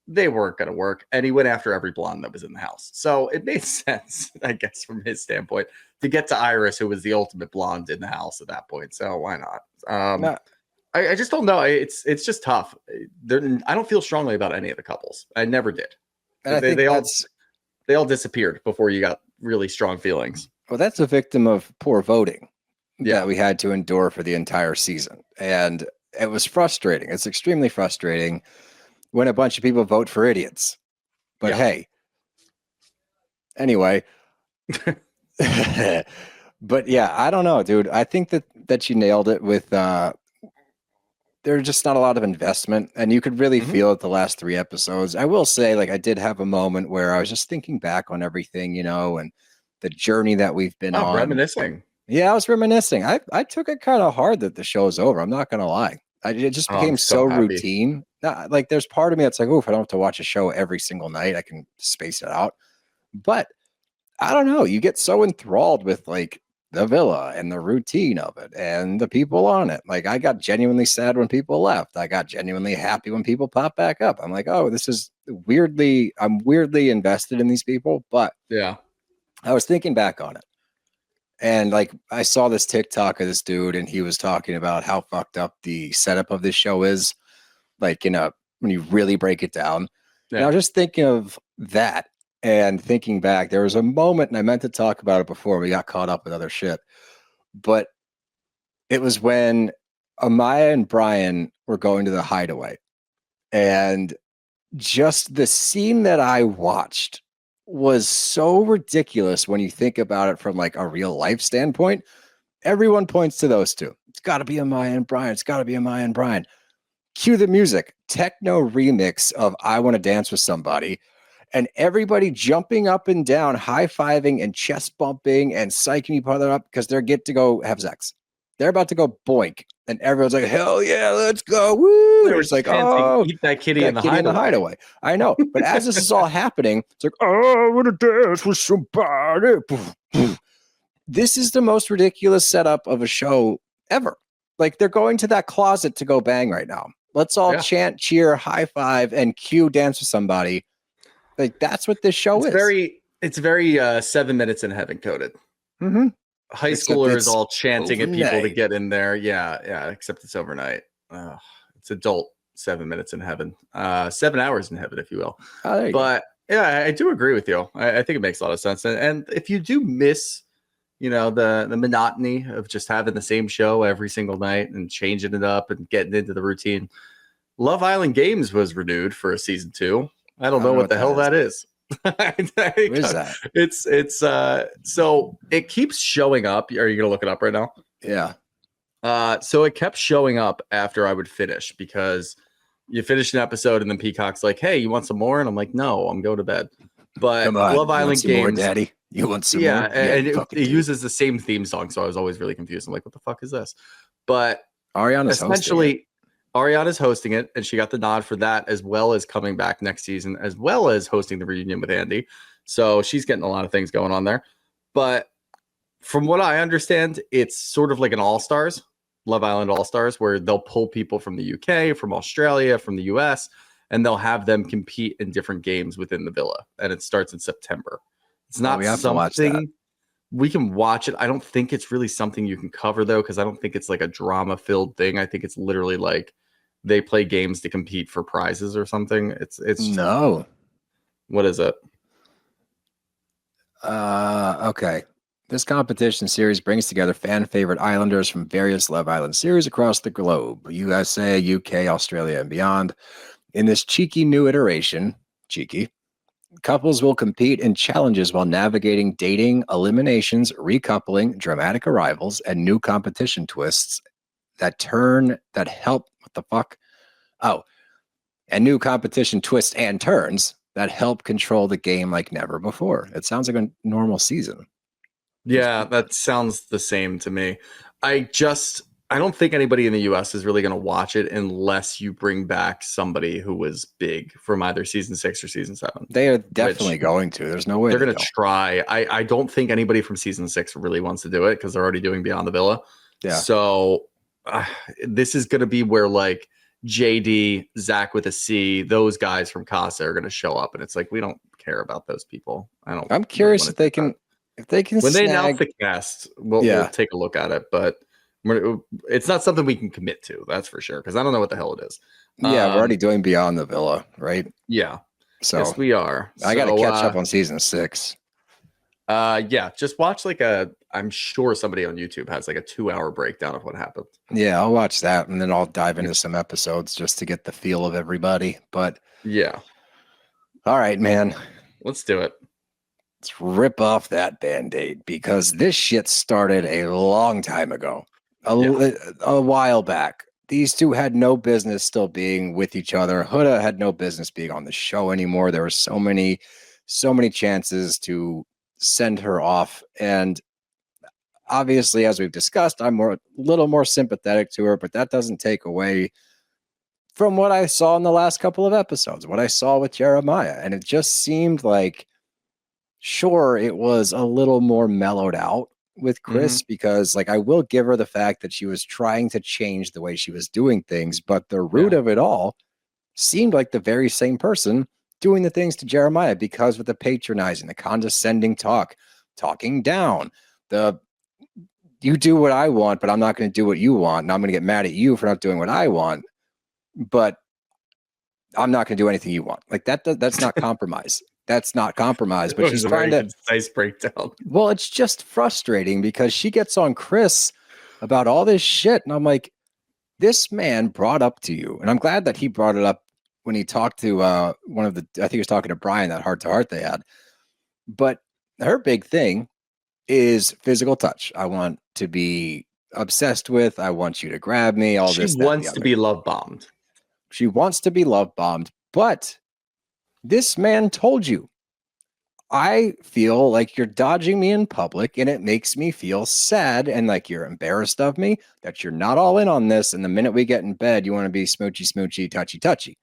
they weren't going to work. And he went after every blonde that was in the house. So it made sense, I guess, from his standpoint to get to Iris, who was the ultimate blonde in the house at that point. So why not? I just don't know. It's just tough. I don't feel strongly about any of the couples. I never did. And they all disappeared before you got really strong feelings. Well, that's a victim of poor voting that we had to endure for the entire season. And it was frustrating. It's extremely frustrating when a bunch of people vote for idiots. But hey, anyway. But yeah, I don't know, dude. I think that you nailed it with there's just not a lot of investment, and you could really feel it the last 3 episodes. I will say, like, I did have a moment where I was just thinking back on everything, and the journey that we've been on. Reminiscing. Yeah, I was reminiscing. I took it kind of hard that the show's over. I'm not gonna lie. It just became so routine. Like, there's part of me that's like, oof, I don't have to watch a show every single night. I can space it out. But I don't know. You get so enthralled with like the villa and the routine of it and the people on it. Like, I got genuinely sad when people left. I got genuinely happy when people pop back up. I'm like, oh, this is I'm weirdly invested in these people. But yeah, I was thinking back on it. And like, I saw this TikTok of this dude, and he was talking about how fucked up the setup of this show is. Like, when you really break it down. Yeah. And I was just thinking of that and thinking back. There was a moment, and I meant to talk about it before we got caught up with other shit. But it was when Amaya and Brian were going to the hideaway. And just the scene that I watched was so ridiculous when you think about it from like a real life standpoint. Everyone points to those two. It's got to be Amaya and Brian. It's got to be Amaya and Brian. Cue the music. Techno remix of I Want to Dance with Somebody. and everybody jumping up and down, high-fiving and chest bumping and psyching each other up because they're get to go have sex. They're about to go boink, and everyone's like, "Hell yeah, let's go!" Woo! They were It's like, chanting, "Oh, "Eat that kitty in the hideaway." I know, but as this is all happening, it's like, "Oh, I want to dance with somebody." This is the most ridiculous setup of a show ever. Like they're going to that closet to go bang right now. Let's all chant, cheer, high five, and cue dance with somebody. Like that's what this show is. It's very 7 minutes in heaven coded. Mm-hmm. High schoolers all chanting at people to get in there. Yeah. Except it's overnight. It's adult 7 minutes in heaven. 7 hours in heaven, if you will. Oh, but yeah, I do agree with you. I think it makes a lot of sense. And if you do miss, the monotony of just having the same show every single night and changing it up and getting into the routine, Love Island Games was renewed for a season 2. I don't know what the hell that is. What is that? It's so it keeps showing up. Are you gonna look it up right now? Yeah. So it kept showing up after I would finish because you finish an episode and then Peacock's like, "Hey, you want some more?" And I'm like, "No, I'm going to bed." But Come on, Love Island Games, more, Daddy. You want some more? Yeah, and it uses the same theme song, so I was always really confused. I'm like, "What the fuck is this?" But Ariana's essentially, Ariana's hosting it, and she got the nod for that, as well as coming back next season, as well as hosting the reunion with Andy. So she's getting a lot of things going on there. But from what I understand, it's sort of like an All-Stars, Love Island All-Stars, where they'll pull people from the UK, from Australia, from the US, and they'll have them compete in different games within the villa. And it starts in September. It's not something we can watch it. I don't think it's really something you can cover, though, because I don't think it's like a drama-filled thing. I think it's literally like they play games to compete for prizes or something. It's no. What is it? Okay. This competition series brings together fan favorite islanders from various Love Island series across the globe, USA, UK, Australia, and beyond. In this cheeky new iteration, couples will compete in challenges while navigating dating, eliminations, recoupling, dramatic arrivals, and new competition twists and new competition twists and turns that help control the game like never before. It sounds like a normal season. Yeah, that sounds the same to me. I don't think anybody in the US is really going to watch it unless you bring back somebody who was big from either season 6 or season 7. They are definitely going to. There's no way they're going to try. I don't think anybody from season 6 really wants to do it because they're already doing Beyond the Villa. Yeah. So this is going to be where like JD, Zach with a C, those guys from Casa are going to show up, and it's like we don't care about those people. I'm curious if they can. If they can, when they announce the cast, we'll take a look at it. But it's not something we can commit to. That's for sure. Because I don't know what the hell it is. Yeah, we're already doing Beyond the Villa, right? Yeah. So yes, we are. I got to catch up on season 6. Yeah, just watch I'm sure somebody on YouTube has like a 2-hour breakdown of what happened. Yeah, I'll watch that, and then I'll dive into some episodes just to get the feel of everybody. But yeah. All right, man. Let's do it. Let's rip off that Band-Aid because this shit started a long time ago, a while back. These two had no business still being with each other. Huda had no business being on the show anymore. There were so many chances to send her off. And obviously, as we've discussed, I'm a little more sympathetic to her, but that doesn't take away from what I saw in the last couple of episodes, what I saw with Jeremiah. And it just seemed like, sure, it was a little more mellowed out with Chris because like I will give her the fact that she was trying to change the way she was doing things, but the root of it all seemed like the very same person doing the things to Jeremiah because with the patronizing, the condescending talking down, you do what I want, but I'm not going to do what you want. And I'm going to get mad at you for not doing what I want, but I'm not going to do anything you want. Like that's not compromise. That's not compromise, but she's trying to concise breakdown. Well, it's just frustrating because she gets on Chris about all this shit. And I'm like, this man brought up to you. And I'm glad that he brought it up when he talked to I think he was talking to Brian, that heart to heart they had. But her big thing is physical touch. I want to be obsessed with. I want you to grab me. All this. She wants to be love bombed. She wants to be love bombed, but This man told you, I feel like you're dodging me in public and it makes me feel sad and like you're embarrassed of me, that you're not all in on this. And the minute we get in bed, you want to be smoochy, smoochy, touchy, touchy.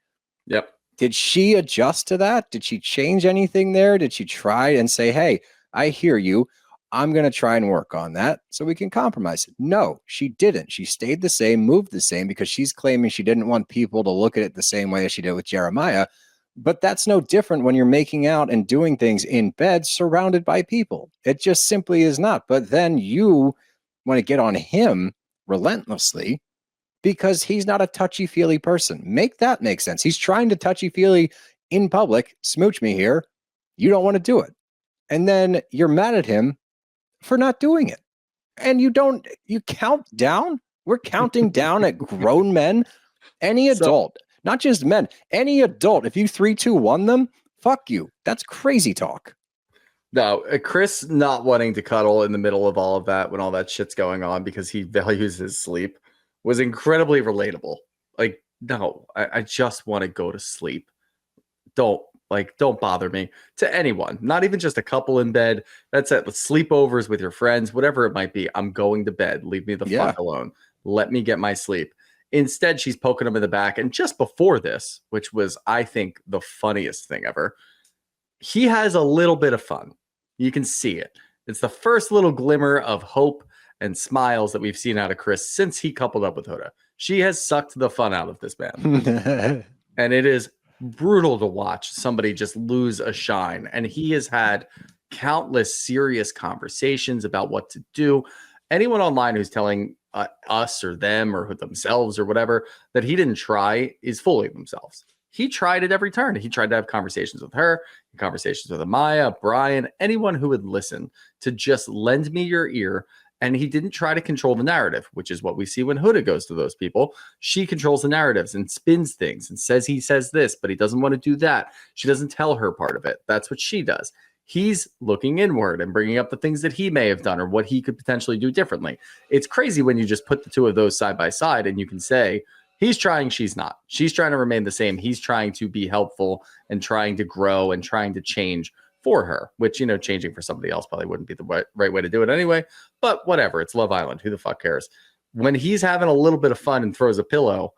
Yep. Did she adjust to that? Did she change anything there? Did she try and say, hey, I hear you. I'm going to try and work on that so we can compromise? No, she didn't. She stayed the same, moved the same, because she's claiming she didn't want people to look at it the same way as she did with Jeremiah. But that's no different when you're making out and doing things in bed surrounded by people. It just simply is not. But then you want to get on him relentlessly because he's not a touchy-feely person. Make that make sense. He's trying to touchy-feely in public, smooch me here. You don't want to do it. And then you're mad at him for not doing it. And you count down. We're counting down at grown men. Any adult, not just men, any adult. If you 3, 2, 1 them, fuck you. That's crazy talk. No, Chris not wanting to cuddle in the middle of all of that when all that shit's going on because he values his sleep was incredibly relatable. Like, no, I just want to go to sleep. Don't bother me. To anyone, not even just a couple in bed. That's it. Sleepovers with your friends, whatever it might be. I'm going to bed. Leave me the fuck alone. Let me get my sleep. Instead, she's poking him in the back. And just before this, which was, I think, the funniest thing ever, he has a little bit of fun. You can see it. It's the first little glimmer of hope and smiles that we've seen out of Chris since he coupled up with Huda. She has sucked the fun out of this man. And it is brutal to watch somebody just lose a shine. And he has had countless serious conversations about what to do. Anyone online who's telling us or them or themselves or whatever that he didn't try is fooling themselves. He tried at every turn. He tried to have conversations with her, conversations with Amaya, Brian, anyone who would listen, to just lend me your ear. And he didn't try to control the narrative, which is what we see when Huda goes to those people. She controls the narratives and spins things and says he says this, but he doesn't want to do that. She doesn't tell her part of it. That's what she does. He's looking inward and bringing up the things that he may have done or what he could potentially do differently. It's crazy when you just put the two of those side by side and you can say, he's trying, she's not. She's trying to remain the same. He's trying to be helpful and trying to grow and trying to change for her, which, changing for somebody else probably wouldn't be the right way to do it anyway. But whatever, it's Love Island. Who the fuck cares? When he's having a little bit of fun and throws a pillow,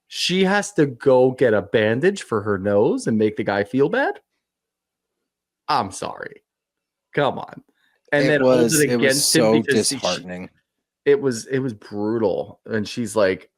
she has to go get a bandage for her nose and make the guy feel bad. I'm sorry. Come on. And then hold it against him so disheartening. It was brutal. And she's like,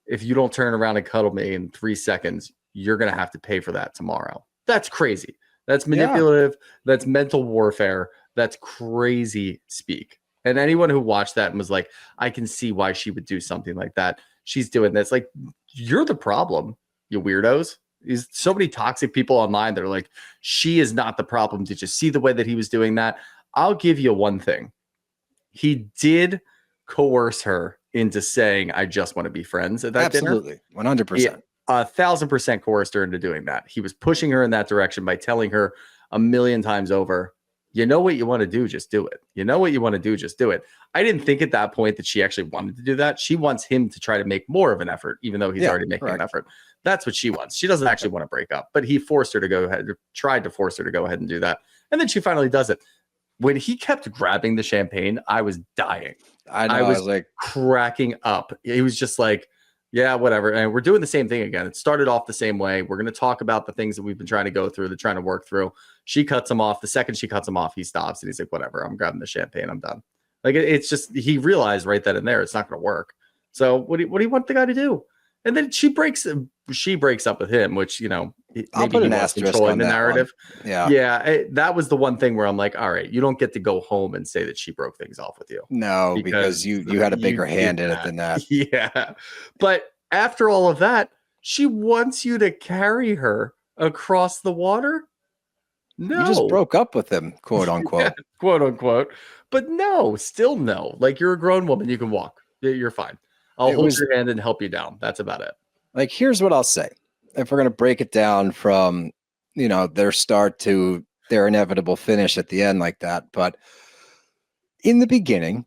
if you don't turn around and cuddle me in 3 seconds, you're going to have to pay for that tomorrow. That's crazy. That's manipulative. Yeah. That's mental warfare. That's crazy speak. And anyone who watched that and was like, I can see why she would do something like that. She's doing this. Like, you're the problem, you weirdos. There's so many toxic people online that are like, she is not the problem. Did you see the way that he was doing that? I'll give you one thing. He did coerce her into saying, I just want to be friends at that dinner. Absolutely. 100%. 1,000% coerced her into doing that. He was pushing her in that direction by telling her a million times over, you know what you want to do, just do it. You know what you want to do, just do it. I didn't think at that point that she actually wanted to do that. She wants him to try to make more of an effort, even though he's already making an effort. That's what she wants. She doesn't actually want to break up, but he forced her to go ahead, tried to force her to go ahead and do that. And then she finally does it. When he kept grabbing the champagne, I was dying. I was like cracking up. He was just like, yeah, whatever. And we're doing the same thing again. It started off the same way. We're going to talk about the things that we've been trying to go through, trying to work through. She cuts him off. The second she cuts him off, he stops and he's like, whatever, I'm grabbing the champagne. I'm done. Like, it's just, he realized right then and there, it's not going to work. So what do you want the guy to do? And then she breaks up with him, which, I'll put an asterisk on the narrative. One. Yeah. That was the one thing where I'm like, all right, you don't get to go home and say that she broke things off with you. No, because you had a bigger hand in it than that. Yeah. But after all of that, she wants you to carry her across the water. No. You just broke up with him, quote unquote. Yeah, quote unquote. But no, still no. Like, you're a grown woman. You can walk. You're fine. I'll hold your hand and help you down. That's about it. Like, here's what I'll say. If we're going to break it down from, their start to their inevitable finish at the end like that. But in the beginning,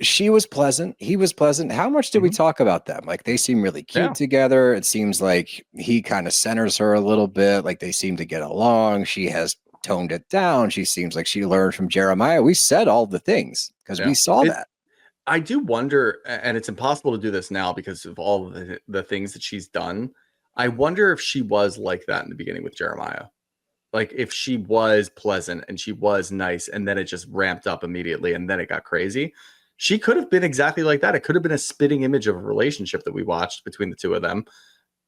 she was pleasant. He was pleasant. How much did we talk about them? Like, they seem really cute together. It seems like he kind of centers her a little bit. Like, they seem to get along. She has toned it down. She seems like she learned from Jeremiah. We said all the things because we saw that. I do wonder, and it's impossible to do this now because of all the things that she's done. I wonder if she was like that in the beginning with Jeremiah. Like, if she was pleasant and she was nice and then it just ramped up immediately and then it got crazy. She could have been exactly like that. It could have been a spitting image of a relationship that we watched between the two of them.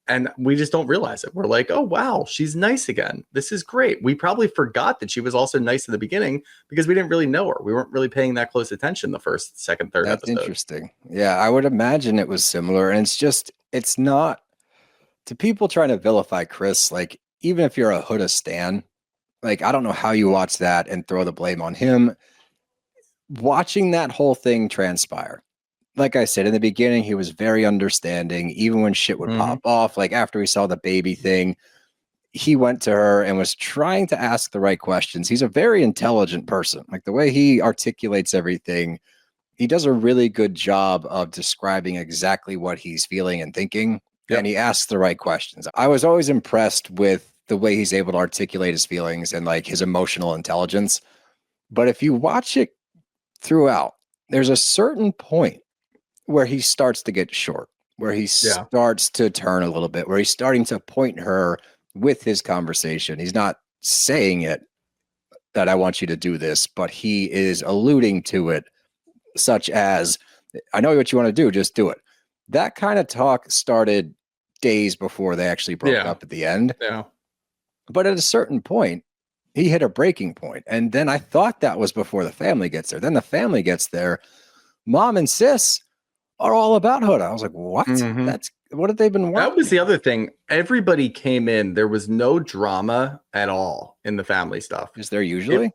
And we just don't realize it. We're like, oh, wow, she's nice again. This is great. We probably forgot that she was also nice in the beginning because we didn't really know her. We weren't really paying that close attention the first, second, third episode. That's interesting. Yeah, I would imagine it was similar. And it's not to people trying to vilify Chris. Like, even if you're a Huda stan, like, I don't know how you watch that and throw the blame on him. Watching that whole thing transpire, like I said in the beginning, he was very understanding, even when shit would pop off. Like, after we saw the baby thing, he went to her and was trying to ask the right questions. He's a very intelligent person. Like, the way he articulates everything, he does a really good job of describing exactly what he's feeling and thinking. And he asks the right questions. I was always impressed with the way he's able to articulate his feelings and like his emotional intelligence. But if you watch it throughout, there's a certain point where he starts to get short, where he starts to turn a little bit, where he's starting to point her with his conversation. He's not saying it that I want you to do this, but he is alluding to it, such as, I know what you want to do, just do it. That kind of talk started days before they actually broke up at the end. Yeah. But at a certain point, he hit a breaking point. And then I thought that was before the family gets there. Then the family gets there. Mom and sis are all about Huda. I was like, what? That's what have they been watching? That was the other thing. Everybody came in. There was no drama at all in the family stuff. Is there usually?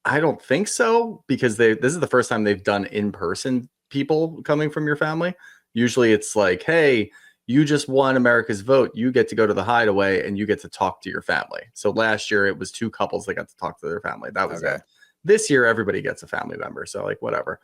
I don't think so, because this is the first time they've done in-person people coming from your family. Usually it's like, hey, you just won America's vote. You get to go to the hideaway and you get to talk to your family. So last year it was 2 couples that got to talk to their family. That was it. This year, everybody gets a family member. So like, whatever.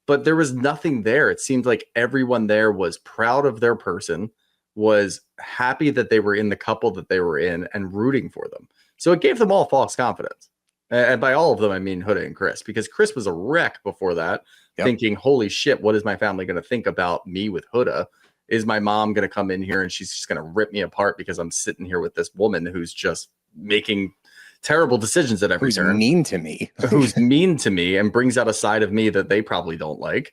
But there was nothing there. It seemed like everyone there was proud of their person, was happy that they were in the couple that they were in and rooting for them. So it gave them all false confidence. And by all of them, I mean Huda and Chris, because Chris was a wreck before that, thinking, holy shit, what is my family going to think about me with Huda? Is my mom going to come in here and she's just going to rip me apart because I'm sitting here with this woman who's just making terrible decisions at every turn. Who's mean to me. Who's mean to me and brings out a side of me that they probably don't like.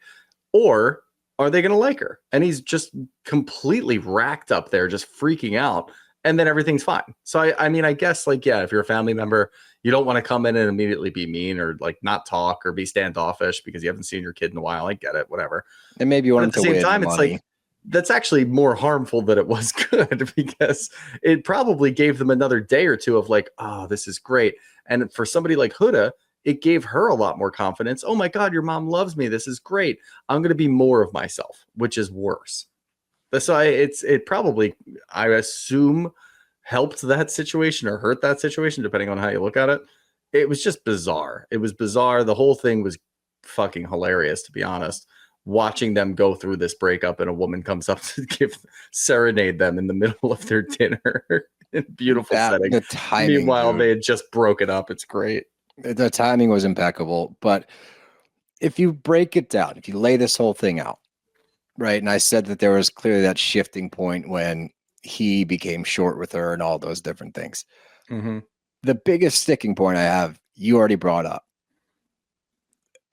Or are they going to like her? And he's just completely racked up there, just freaking out. And then everything's fine. So, I mean, I guess, like, yeah, if you're a family member, you don't want to come in and immediately be mean or, like, not talk or be standoffish because you haven't seen your kid in a while. I get it, whatever. And maybe you want at the same time, it's like, that's actually more harmful than it was good, because it probably gave them another day or two of like, oh, this is great. And for somebody like Huda, it gave her a lot more confidence. Oh my God, your mom loves me. This is great. I'm going to be more of myself, which is worse. So it probably, I assume, helped that situation or hurt that situation, depending on how you look at it. It was just bizarre. It was bizarre. The whole thing was fucking hilarious, to be honest. Watching them go through this breakup and a woman comes up to serenade them in the middle of their dinner in beautiful setting. The timing, meanwhile, they had just broken up. It's great. The timing was impeccable. But if you break it down, if you lay this whole thing out, right? And I said that there was clearly that shifting point when he became short with her and all those different things. The biggest sticking point I have, you already brought up.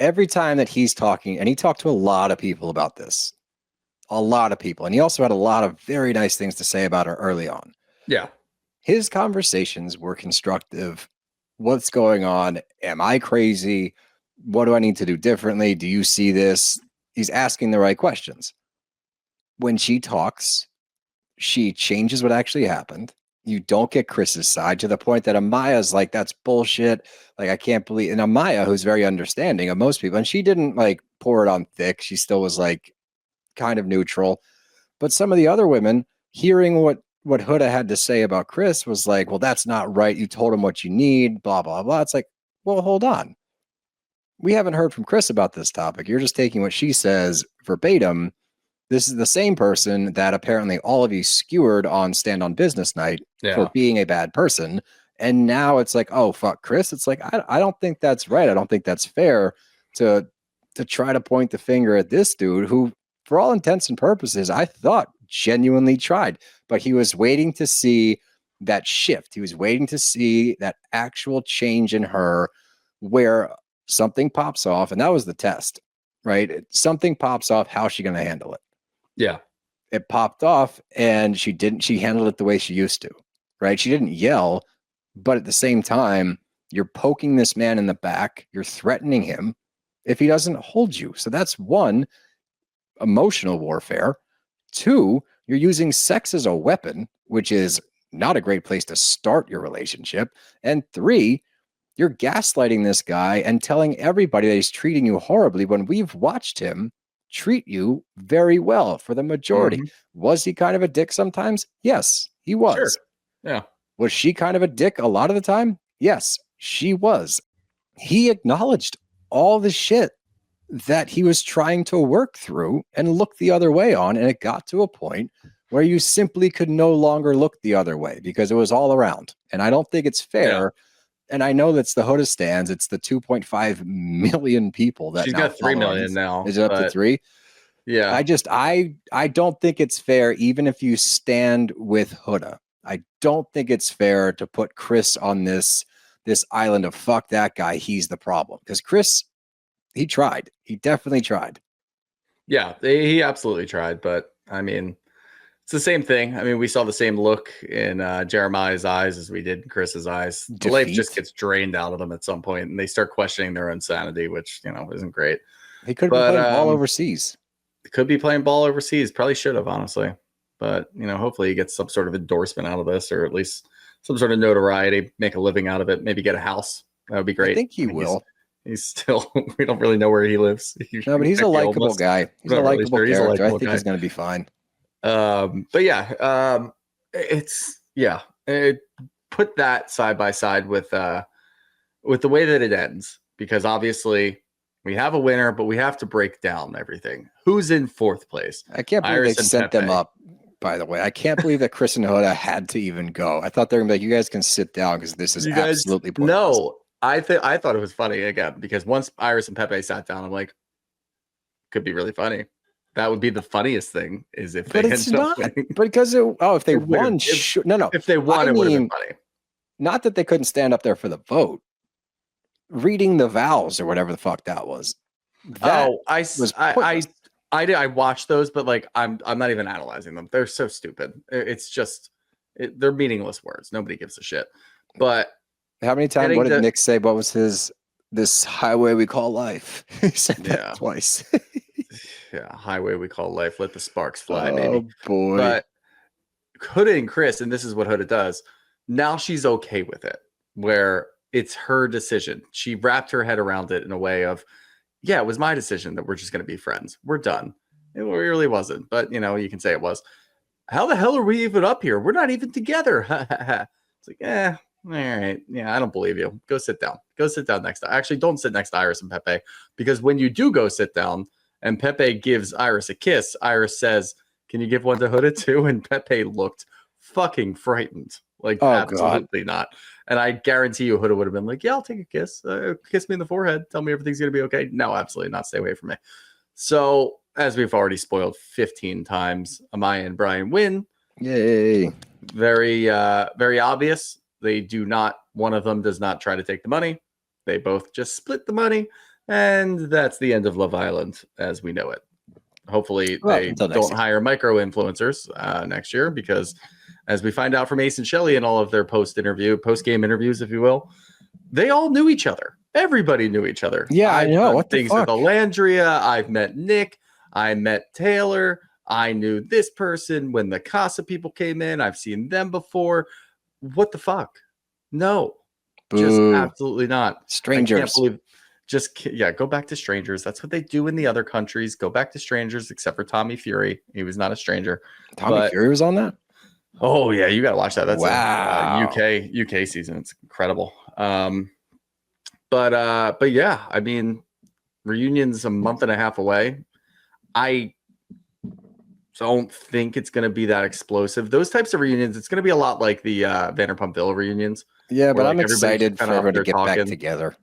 Every time that he's talking, and he talked to a lot of people about this, a lot of people, and he also had a lot of very nice things to say about her early on. Yeah. His conversations were constructive. What's going on? Am I crazy? What do I need to do differently? Do you see this? He's asking the right questions. When she talks, she changes what actually happened. You don't get Chris's side, to the point that Amaya's like, that's bullshit. Like, I can't believe. And Amaya, who's very understanding of most people, and she didn't like pour it on thick. She still was like kind of neutral. But some of the other women, hearing what Huda had to say about Chris, was like, well, that's not right. You told him what you need, blah, blah, blah. It's like, well, hold on. we haven't heard from Chris about this topic. You're just taking what she says verbatim. This is the same person that apparently all of you skewered on Stand on Business Night for being a bad person. And now it's like, oh, fuck, Chris. It's like, I don't think that's right. I don't think that's fair to try to point the finger at this dude who, for all intents and purposes, I thought genuinely tried. But he was waiting to see that shift. He was waiting to see that actual change in her where something pops off. And that was the test, right? Something pops off. How's she going to handle it? Yeah. It popped off and she handled it the way she used to, right? She didn't yell, but at the same time, you're poking this man in the back. You're threatening him if he doesn't hold you. So that's one, emotional warfare. Two, you're using sex as a weapon, which is not a great place to start your relationship. And three, you're gaslighting this guy and telling everybody that he's treating you horribly when we've watched him treat you very well for the majority. Mm-hmm. Was he kind of a dick sometimes? Yes, he was. Sure. Yeah. Was she kind of a dick a lot of the time? Yes, she was. He acknowledged all the shit that he was trying to work through and look the other way on. And it got to a point where you simply could no longer look the other way because it was all around. And I don't think it's fair. Yeah. And I know that's the Huda stands. It's the 2.5 million people that she's got 3 million now. Is it up to 3? Yeah. I don't think it's fair, even if you stand with Huda. I don't think it's fair to put Chris on this island of fuck that guy. He's the problem. Because Chris, he tried. He definitely tried. Yeah, he absolutely tried. But I mean, it's the same thing. I mean, we saw the same look in Jeremiah's eyes as we did in Chris's eyes. The life just gets drained out of them at some point, and they start questioning their own sanity, which, isn't great. He could be playing ball overseas. Could be playing ball overseas. Probably should have, honestly. But, hopefully he gets some sort of endorsement out of this, or at least some sort of notoriety, make a living out of it, maybe get a house. That would be great. I think he will. He's still, we don't really know where he lives. No, but he's a likable guy. He's a likable character. I think he's going to be fine. But yeah, put that side by side with the way that it ends, because obviously we have a winner, but we have to break down everything. Who's in fourth place? I can't believe Iris they sent them up, by the way. I can't believe that Chris and Huda had to even go. I thought they were going to be like, you guys can sit down because this is absolutely pointless. No, I thought it was funny again, because once Iris and Pepe sat down, I'm like, could be really funny. That would be the funniest thing, is if they ended up winning. Because if they won, if they won, it would have been funny. Not that they couldn't stand up there for the vote. Reading the vows or whatever the fuck that was. I watched those, but like I'm not even analyzing them. They're so stupid. It's just they're meaningless words. Nobody gives a shit. But how many times? What did Nick say? What was this highway we call life? He said that twice. Yeah, highway we call life. Let the sparks fly, oh, boy. But Huda and Chris, and this is what Huda does. Now she's okay with it, where it's her decision. She wrapped her head around it in a way of, yeah, it was my decision that we're just going to be friends. We're done. It really wasn't, but you can say it was. How the hell are we even up here? We're not even together. It's like, all right. Yeah, I don't believe you. Go sit down. Go sit down next to. Actually, don't sit next to Iris and Pepe, because when you do go sit down and Pepe gives Iris a kiss, Iris says, "Can you give one to Huda too?" And Pepe looked fucking frightened. Like, absolutely not. And I guarantee you Huda would have been like, yeah, I'll take a kiss. Kiss me in the forehead. Tell me everything's going to be okay. No, absolutely not. Stay away from me. So, as we've already spoiled 15 times, Amaya and Brian win. Yay. Very, very obvious. They do not, one of them does not try to take the money. They both just split the money. And that's the end of Love Island as we know it. Hopefully they don't hire micro-influencers next year, because as we find out from Ace and Chelley and all of their post-game interviews, if you will, they all knew each other. Everybody knew each other. Yeah, I know. What things with Nicolandria. I've met Nick. I met Taylor. I knew this person when the Casa people came in. I've seen them before. What the fuck? No. Boo. Just absolutely not. Strangers. I can't believe. Go back to strangers. That's what they do in the other countries. Go back to strangers, except for Tommy Fury. He was not a stranger. Tommy Fury was on that? Oh, yeah. You got to watch that. That's wow. a UK season. It's incredible. But yeah, I mean, Reunion's a month and a half away. I don't think it's going to be that explosive. Those types of reunions, it's going to be a lot like the Vanderpump Villa reunions. Yeah, but like I'm excited for everyone to get back together.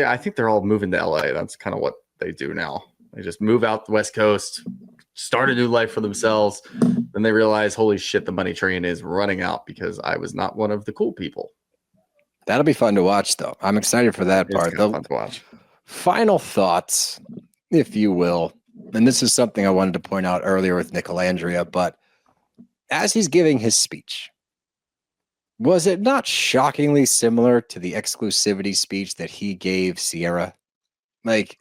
I think they're all moving to LA. That's kind of what they do now. They just move out the West Coast, start a new life for themselves. Then they realize, holy shit, the money train is running out because I was not one of the cool people. That'll be fun to watch, though. I'm excited for that part. It's fun to watch. Final thoughts, if you will. And this is something I wanted to point out earlier with Nicolandria, but as he's giving his speech, was it not shockingly similar to the exclusivity speech that he gave Sierra? Like,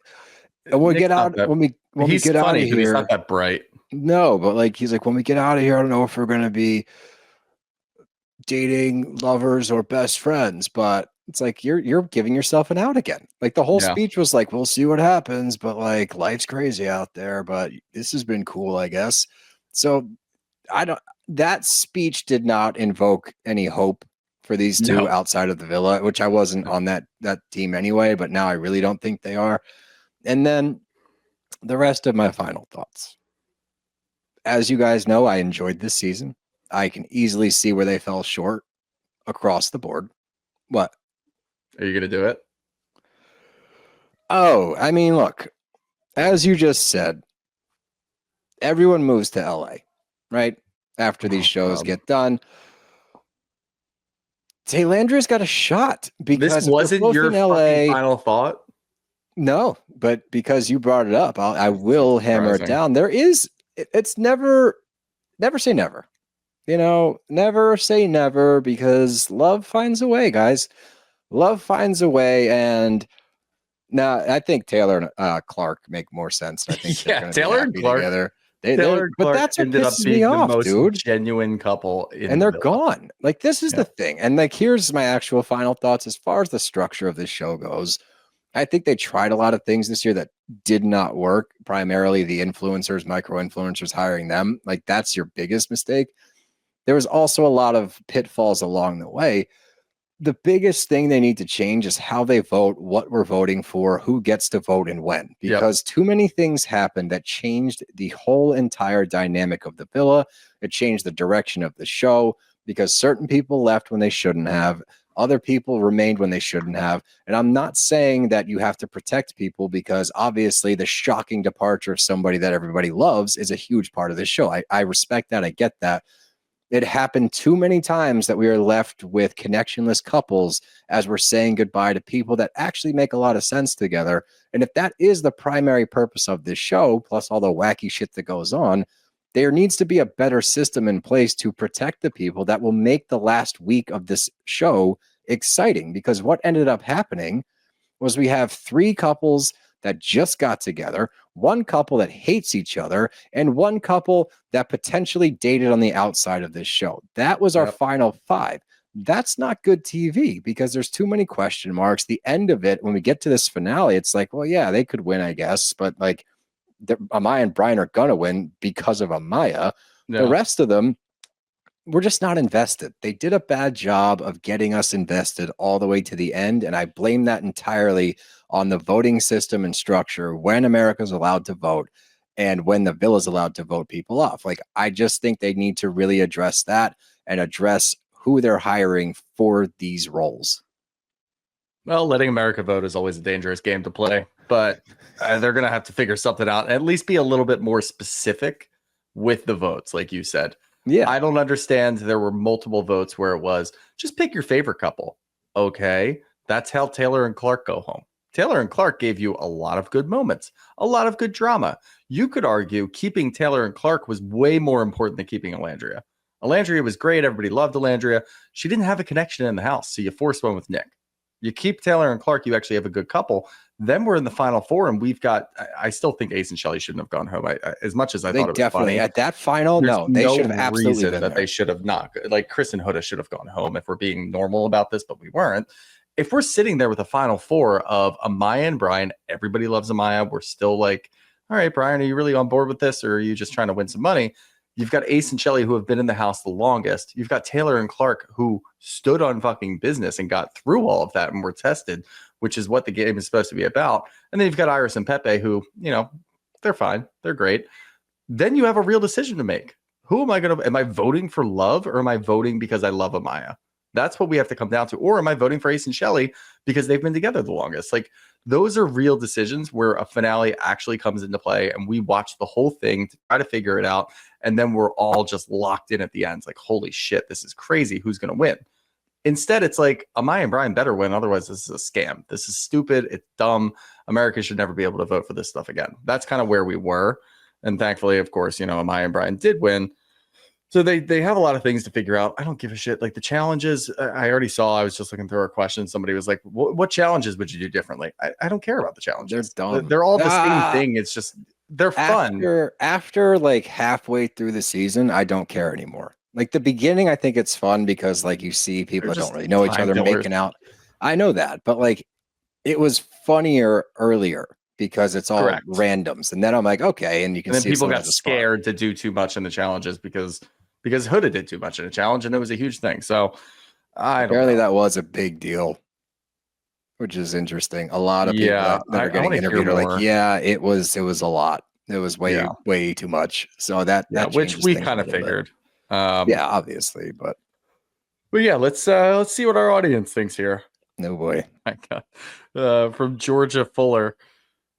when we get out, when we get out of here, he's not that bright. No, but like he's like, when we get out of here, I don't know if we're gonna be dating, lovers, or best friends, but it's like you're giving yourself an out again. Like the whole speech was like, we'll see what happens, but like life's crazy out there, but this has been cool, I guess. So that speech did not invoke any hope for these two outside of the villa, which I wasn't on that team anyway, but now I really don't think they are. And then the rest of my final thoughts. As you guys know, I enjoyed this season. I can easily see where they fell short across the board. What? Are you going to do it? Oh, I mean, look, as you just said, everyone moves to LA, right? After these shows get done. Nicolandria's got a shot because this wasn't your fucking final thought. No, but because you brought it up, I will hammer it down. There is, it's never say never. You know, never say never because love finds a way, guys. Love finds a way, and now I think Taylor and Clarke make more sense. I think Taylor and Clarke together. But that's what ended up being the most dude. Genuine couple, and they're gone. Like this is the thing, and like here's my actual final thoughts as far as the structure of this show goes. I think they tried a lot of things this year that did not work. Primarily the influencers, micro influencers, hiring them. Like that's your biggest mistake. There was also a lot of pitfalls along the way. The biggest thing they need to change is how they vote, what we're voting for, who gets to vote and when, because too many things happened that changed the whole entire dynamic of the villa. It changed the direction of the show because certain people left when they shouldn't have. Other people remained when they shouldn't have. And I'm not saying that you have to protect people because obviously the shocking departure of somebody that everybody loves is a huge part of this show. I respect that. I get that. It happened too many times that we are left with connectionless couples as we're saying goodbye to people that actually make a lot of sense together. And if that is the primary purpose of this show, plus all the wacky shit that goes on, there needs to be a better system in place to protect the people that will make the last week of this show exciting. Because what ended up happening was we have 3 couples that just got together, 1 couple that hates each other, and 1 couple that potentially dated on the outside of this show. That was our final 5. That's not good TV because there's too many question marks. The end of it, when we get to this finale, it's like, well, yeah, they could win, I guess, but like Amaya and Brian are gonna win because of Amaya. The rest of them, we're just not invested. They did a bad job of getting us invested all the way to the end, and I blame that entirely on the voting system and structure when America's allowed to vote and when the villa's allowed to vote people off. Like, I just think they need to really address that and address who they're hiring for these roles. Well, letting America vote is always a dangerous game to play, but they're going to have to figure something out, at least be a little bit more specific with the votes, like you said. Yeah. I don't understand. There were multiple votes where it was just pick your favorite couple. Okay. That's how Taylor and Clarke go home. Taylor and Clarke gave you a lot of good moments, a lot of good drama. You could argue keeping Taylor and Clarke was way more important than keeping Nicolandria. Nicolandria was great. Everybody loved Nicolandria. She didn't have a connection in the house, so you forced one with Nick. You keep Taylor and Clarke, you actually have a good couple. Then we're in the final 4, and we've got. I still think Ace and Chelley shouldn't have gone home. As much as I thought it was definitely funny, at that final, no, they should have absolutely been that they should have not. Like Chris and Huda should have gone home if we're being normal about this, but we weren't. If we're sitting there with a final 4 of Amaya and Brian, everybody loves Amaya. We're still like, all right, Brian, are you really on board with this, or are you just trying to win some money? You've got Ace and Chelley who have been in the house the longest. You've got Taylor and Clarke who stood on fucking business and got through all of that and were tested. which is what the game is supposed to be about. And then you've got Iris and Pepe, who, they're fine. They're great. Then you have a real decision to make. Who am I voting for love, or am I voting because I love Amaya? That's what we have to come down to. Or am I voting for Ace and Chelley because they've been together the longest? Like, those are real decisions where a finale actually comes into play, and we watch the whole thing to try to figure it out. And then we're all just locked in at the end. It's like, holy shit, this is crazy. Who's going to win? Instead, it's like, Amaya and Brian better win. Otherwise, this is a scam. This is stupid. It's dumb. America should never be able to vote for this stuff again. That's kind of where we were. And thankfully, of course, Amaya and Brian did win. So they have a lot of things to figure out. I don't give a shit. Like, the challenges, I already saw. I was just looking through our questions. Somebody was like, what challenges would you do differently? I don't care about the challenges. They're dumb. They're all the same thing. It's just, they're fun. After like halfway through the season, I don't care anymore. Like, the beginning, I think it's fun because like you see people that don't really know each other making out. I know that, but like, it was funnier earlier because it's all randoms. And then I'm like, okay, and you can see people got scared to do too much in the challenges because Huda did too much in a challenge, and it was a huge thing. So apparently that was a big deal, which is interesting. A lot of people that are getting interviewed are like, yeah, it was a lot. It was way too much. So that which we kind of figured. Obviously, but yeah, let's see what our audience thinks here. No boy. My God. From Georgia Fuller.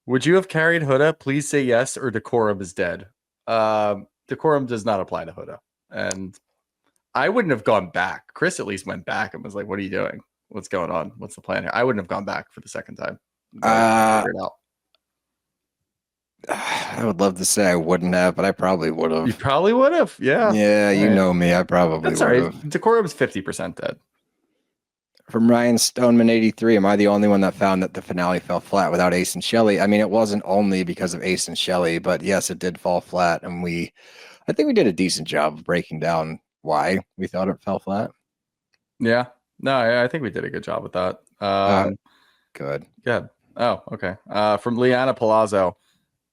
Would you have carried Huda? Please say yes, or decorum is dead. Decorum does not apply to Huda. And I wouldn't have gone back. Chris at least went back and was like, what are you doing? What's going on? What's the plan here? I wouldn't have gone back for the second time. Figure it out. I would love to say I wouldn't have, but I probably would have. You probably would have. Yeah. Yeah, you know me. I probably would have. Decorum's 50% dead. From Ryan Stoneman 83, am I the only one that found that the finale fell flat without Ace and Chelley? I mean, it wasn't only because of Ace and Chelley, but yes, it did fall flat. And I think we did a decent job of breaking down why we thought it fell flat. Yeah. No, I think we did a good job with that. Good. Oh, okay. From Liana Palazzo.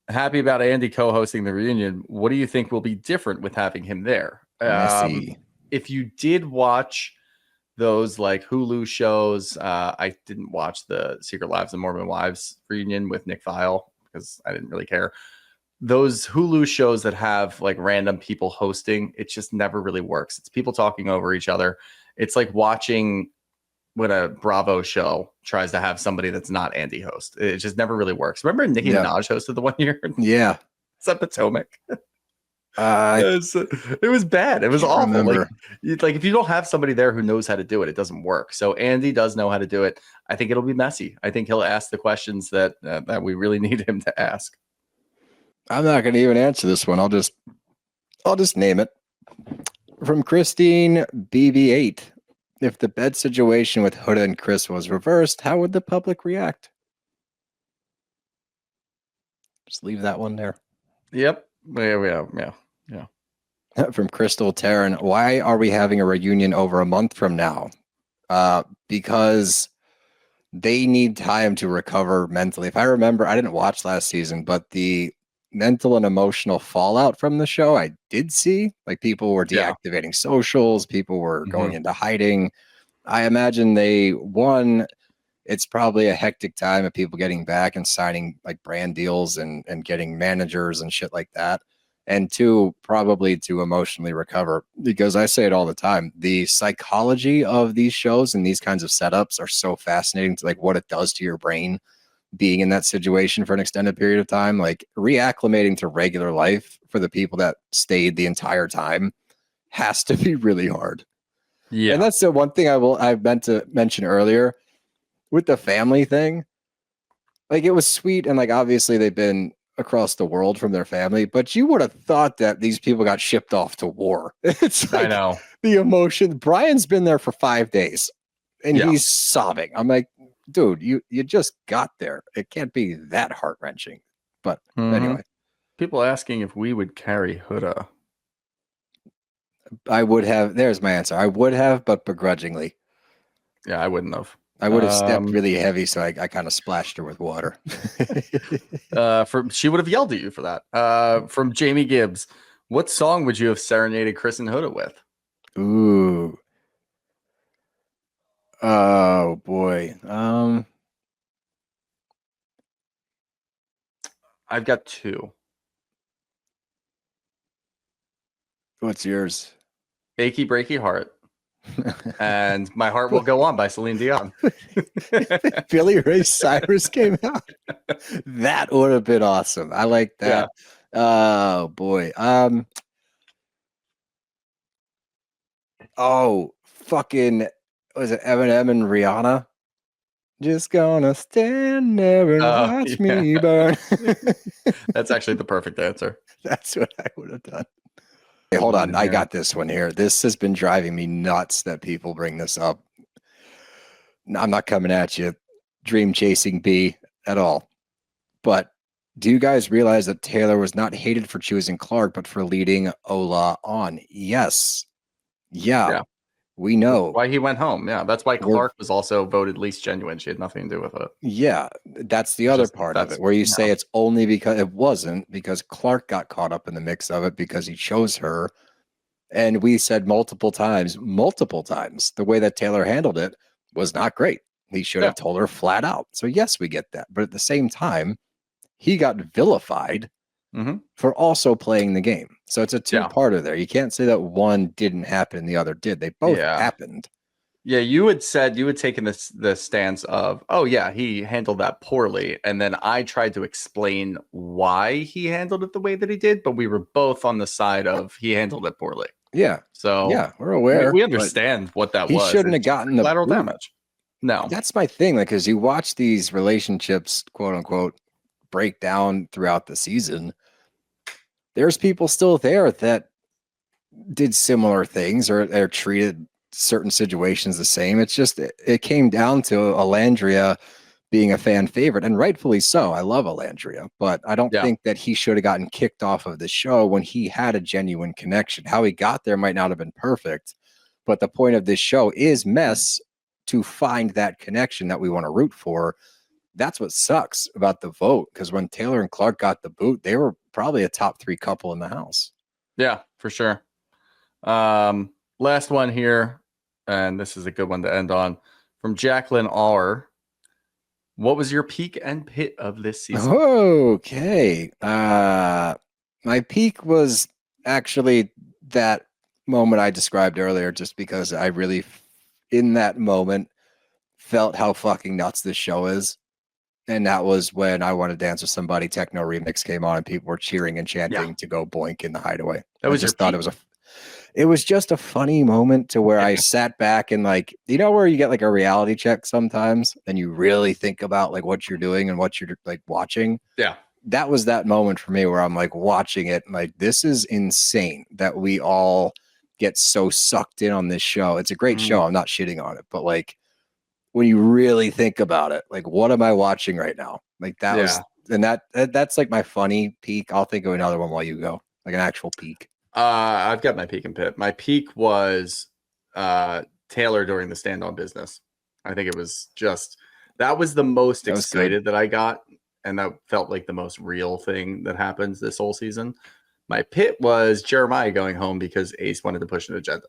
Happy about Andy co-hosting the reunion. What do you think will be different with having him there? If you did watch those like Hulu shows, I didn't watch the Secret Lives of Mormon Wives reunion with Nick Viall because I didn't really care. Those Hulu shows that have like random people hosting, it just never really works. It's people talking over each other. It's like watching when a Bravo show tries to have somebody that's not Andy host. It just never really works. Remember Nicki Minaj hosted the one year? Yeah. It's at Potomac. It was bad. It was awful. Like if you don't have somebody there who knows how to do it, it doesn't work. So Andy does know how to do it. I think it'll be messy. I think he'll ask the questions that we really need him to ask. I'm not going to even answer this one. I'll just name it. From Christine BB8. If the bed situation with Huda and Chris was reversed, how would the public react? Just leave that one there. Yep. Yeah. From Crystal Terran, why are we having a reunion over a month from now? Because they need time to recover mentally. If I remember, I didn't watch last season, but the mental and emotional fallout from the show, I did see. Like people were deactivating socials, people were going into hiding. I imagine it's probably a hectic time of people getting back and signing like brand deals and getting managers and shit like that. And two, probably to emotionally recover, because I say it all the time. The psychology of these shows and these kinds of setups are so fascinating to like what it does to your brain being in that situation for an extended period of time, like reacclimating to regular life for the people that stayed the entire time has to be really hard. Yeah. And that's the one thing I meant to mention earlier with the family thing. Like it was sweet. And like, obviously they've been across the world from their family, but you would have thought that these people got shipped off to war. It's like, I know the emotion. Brian's been there for 5 days and he's sobbing. I'm like, dude, you just got there. It can't be that heart-wrenching. But anyway. People asking if we would carry Huda. I would have. There's my answer. I would have, but begrudgingly. Yeah, I wouldn't have. I would have stepped really heavy, so I kind of splashed her with water. She would have yelled at you for that. From Jamie Gibbs, what song would you have serenaded Chris and Huda with? Ooh. Oh boy. I've got 2. What's yours? Achy Breaky Heart and My Heart Will Go On by Celine Dion. Billy Ray Cyrus came out. That would have been awesome. I like that. Oh boy. Oh, fucking, was it Eminem and Rihanna? Just gonna stand there and watch me burn. That's actually the perfect answer. That's what I would have done. Hey, hold on. I got this one here. This has been driving me nuts that people bring this up. I'm not coming at you, dream chasing B, at all. But do you guys realize that Taylor was not hated for choosing Clarke, but for leading Ola on? Yes. Yeah. We know. That's why he went home. Yeah. That's why Clarke was also voted least genuine. She had nothing to do with it. Yeah. That's the other part of it, where you say it's only because it wasn't, because Clarke got caught up in the mix of it because he chose her. And we said multiple times, the way that Taylor handled it was not great. He should have told her flat out. So yes, we get that. But at the same time, he got vilified for also playing the game. So it's a two-parter there. You can't say that one didn't happen and the other did. They both happened. Yeah, you had taken the stance of, oh yeah, he handled that poorly, and then I tried to explain why he handled it the way that he did, but we were both on the side of he handled it poorly. Yeah. So yeah, we're aware. We understand what that was. He shouldn't have gotten the collateral damage. No, that's my thing. Like, because you watch these relationships, quote unquote, break down throughout the season. There's people still there that did similar things or treated certain situations the same. It's just it came down to Nicolandria being a fan favorite, and rightfully so. I love Nicolandria, but I don't think that he should have gotten kicked off of the show when he had a genuine connection. How he got there might not have been perfect, but the point of this show is mess to find that connection that we want to root for. That's what sucks about the vote, because when Taylor and Clarke got the boot, they were probably a top 3 couple in the house. Yeah, for sure. Last one here, and this is a good one to end on, from Jacqueline R. What was your peak and pit of this season? Okay. My peak was actually that moment I described earlier, just because I really, in that moment, felt how fucking nuts this show is. And that was when I Want to Dance with Somebody Techno Remix came on and people were cheering and chanting to go boink in the hideaway. That was it was just a funny moment to where I sat back and, like, you know, where you get like a reality check sometimes and you really think about like what you're doing and what you're like watching. Yeah. That was that moment for me where I'm like watching it and like, this is insane that we all get so sucked in on this show. It's a great show. I'm not shitting on it, but like, when you really think about it, like, what am I watching right now? Like that was, and that's like my funny peak. I'll think of another one while you go, like an actual peak. I've got my peak and pit. My peak was Taylor during the Stand On Business. I think it was just, that was the most excited that I got. And that felt like the most real thing that happens this whole season. My pit was Jeremiah going home because Ace wanted to push an agenda.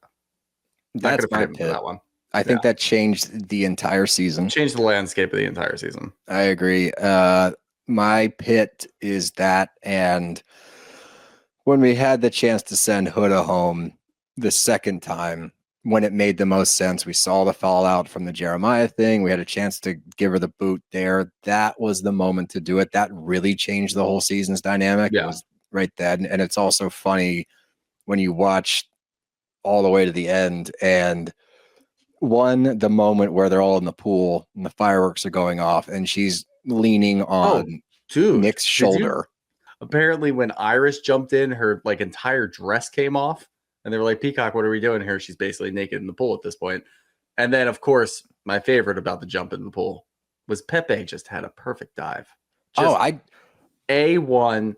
That's my pit. That one. I think that changed the entire season. Changed the landscape of the entire season. I agree. My pit is that, and when we had the chance to send Huda home the second time, when it made the most sense, we saw the fallout from the Jeremiah thing. We had a chance to give her the boot there. That was the moment to do it. That really changed the whole season's dynamic. Yeah. It was right then. And it's also funny when you watch all the way to the end, and the moment where they're all in the pool and the fireworks are going off and she's leaning on Nick's shoulder. Apparently when Iris jumped in, her like entire dress came off and they were like, Peacock, what are we doing here? She's basically naked in the pool at this point. And then of course, my favorite about the jump in the pool was Pepe just had a perfect dive. A1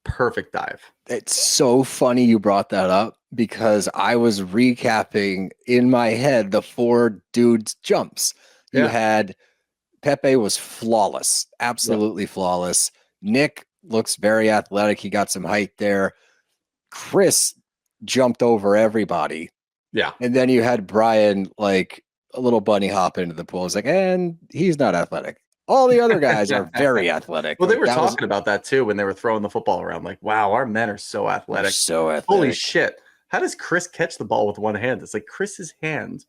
perfect dive. It's so funny you brought that up, because I was recapping in my head the 4 dudes jumps. You had Pepe was flawless, absolutely flawless. Nick looks very athletic. He got some height there. Chris jumped over everybody. Yeah. And then you had Brian like a little bunny hop into the pool. It's like, and he's not athletic. All the other guys are very athletic. Well, they Like, were that was- talking about that too when they were throwing the football around. Like, wow, our men are so they're athletic. so athletic. Holy shit. How does Chris catch the ball with one hand? It's like Chris's hand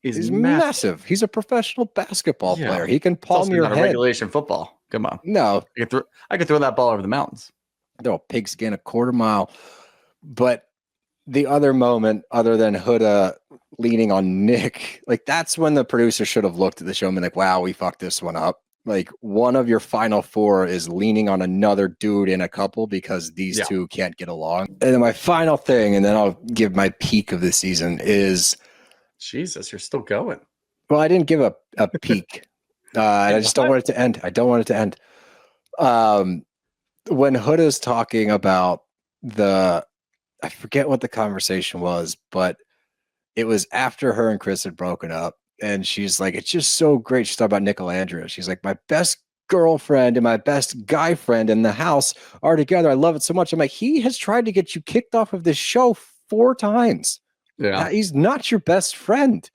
is He's massive. massive. He's a professional basketball Yeah. player. He can It's also palm your not a head. regulation football. Come on. No, I could throw that ball over the mountains. throw a pigskin a quarter mile. But the other moment, other than Huda leaning on Nick, like that's when the producer should have looked at the show and been like, wow, we fucked this one up. Like one of your final four is leaning on another dude in a couple because these two can't get along. And then my final thing, and then I'll give my peak of the season is Jesus, you're still going. well, I didn't give a peak. I just don't want it to end. I don't want it to end. When Huda's talking about I forget what the conversation was, but it was after her and Chris had broken up. And she's like, it's just so great. She's talking about Nicolandria. She's like, my best girlfriend and my best guy friend in the house are together. I love it so much. I'm like, he has tried to get you kicked off of this show 4 times. Yeah. He's not your best friend.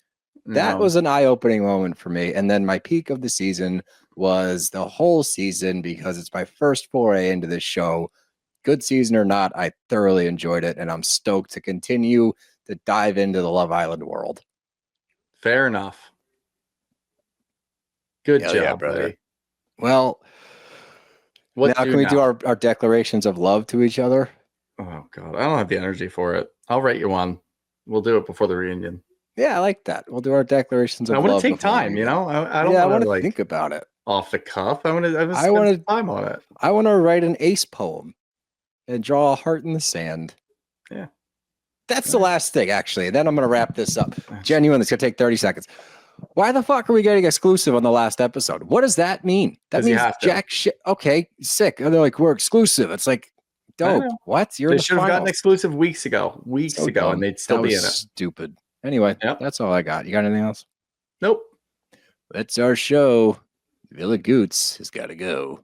That was an eye-opening moment for me. And then my peak of the season was the whole season because it's my first foray into this show. Good season or not, I thoroughly enjoyed it. And I'm stoked to continue to dive into the Love Island world. Fair enough. Good Hell job, yeah, brother. buddy. Well, What now can we do our declarations of love to each other? Oh, God. I don't have the energy for it. I'll write you one. We'll do it before the reunion. Yeah, I like that. We'll do our declarations of love. I want to take before the time, you reunion. know? I don't want to like think about it. off the cuff. I want to spend time on it. I want to write an Ace poem and draw a heart in the sand. Yeah. That's the last thing, actually. Then I'm going to wrap this up. Genuinely, it's going to take 30 seconds. Why the fuck are we getting exclusive on the last episode? What does that mean? That 'Cause you means have to. jack shit. Okay, sick. And they're like, we're exclusive. It's like, dope. know. What? You're They in the should have gotten finals. exclusive weeks ago, So and dumb. they'd still That be in was it. stupid. Anyway, Yep. that's all I got. You got anything else? Nope. That's our show. Villa Goots has got to go.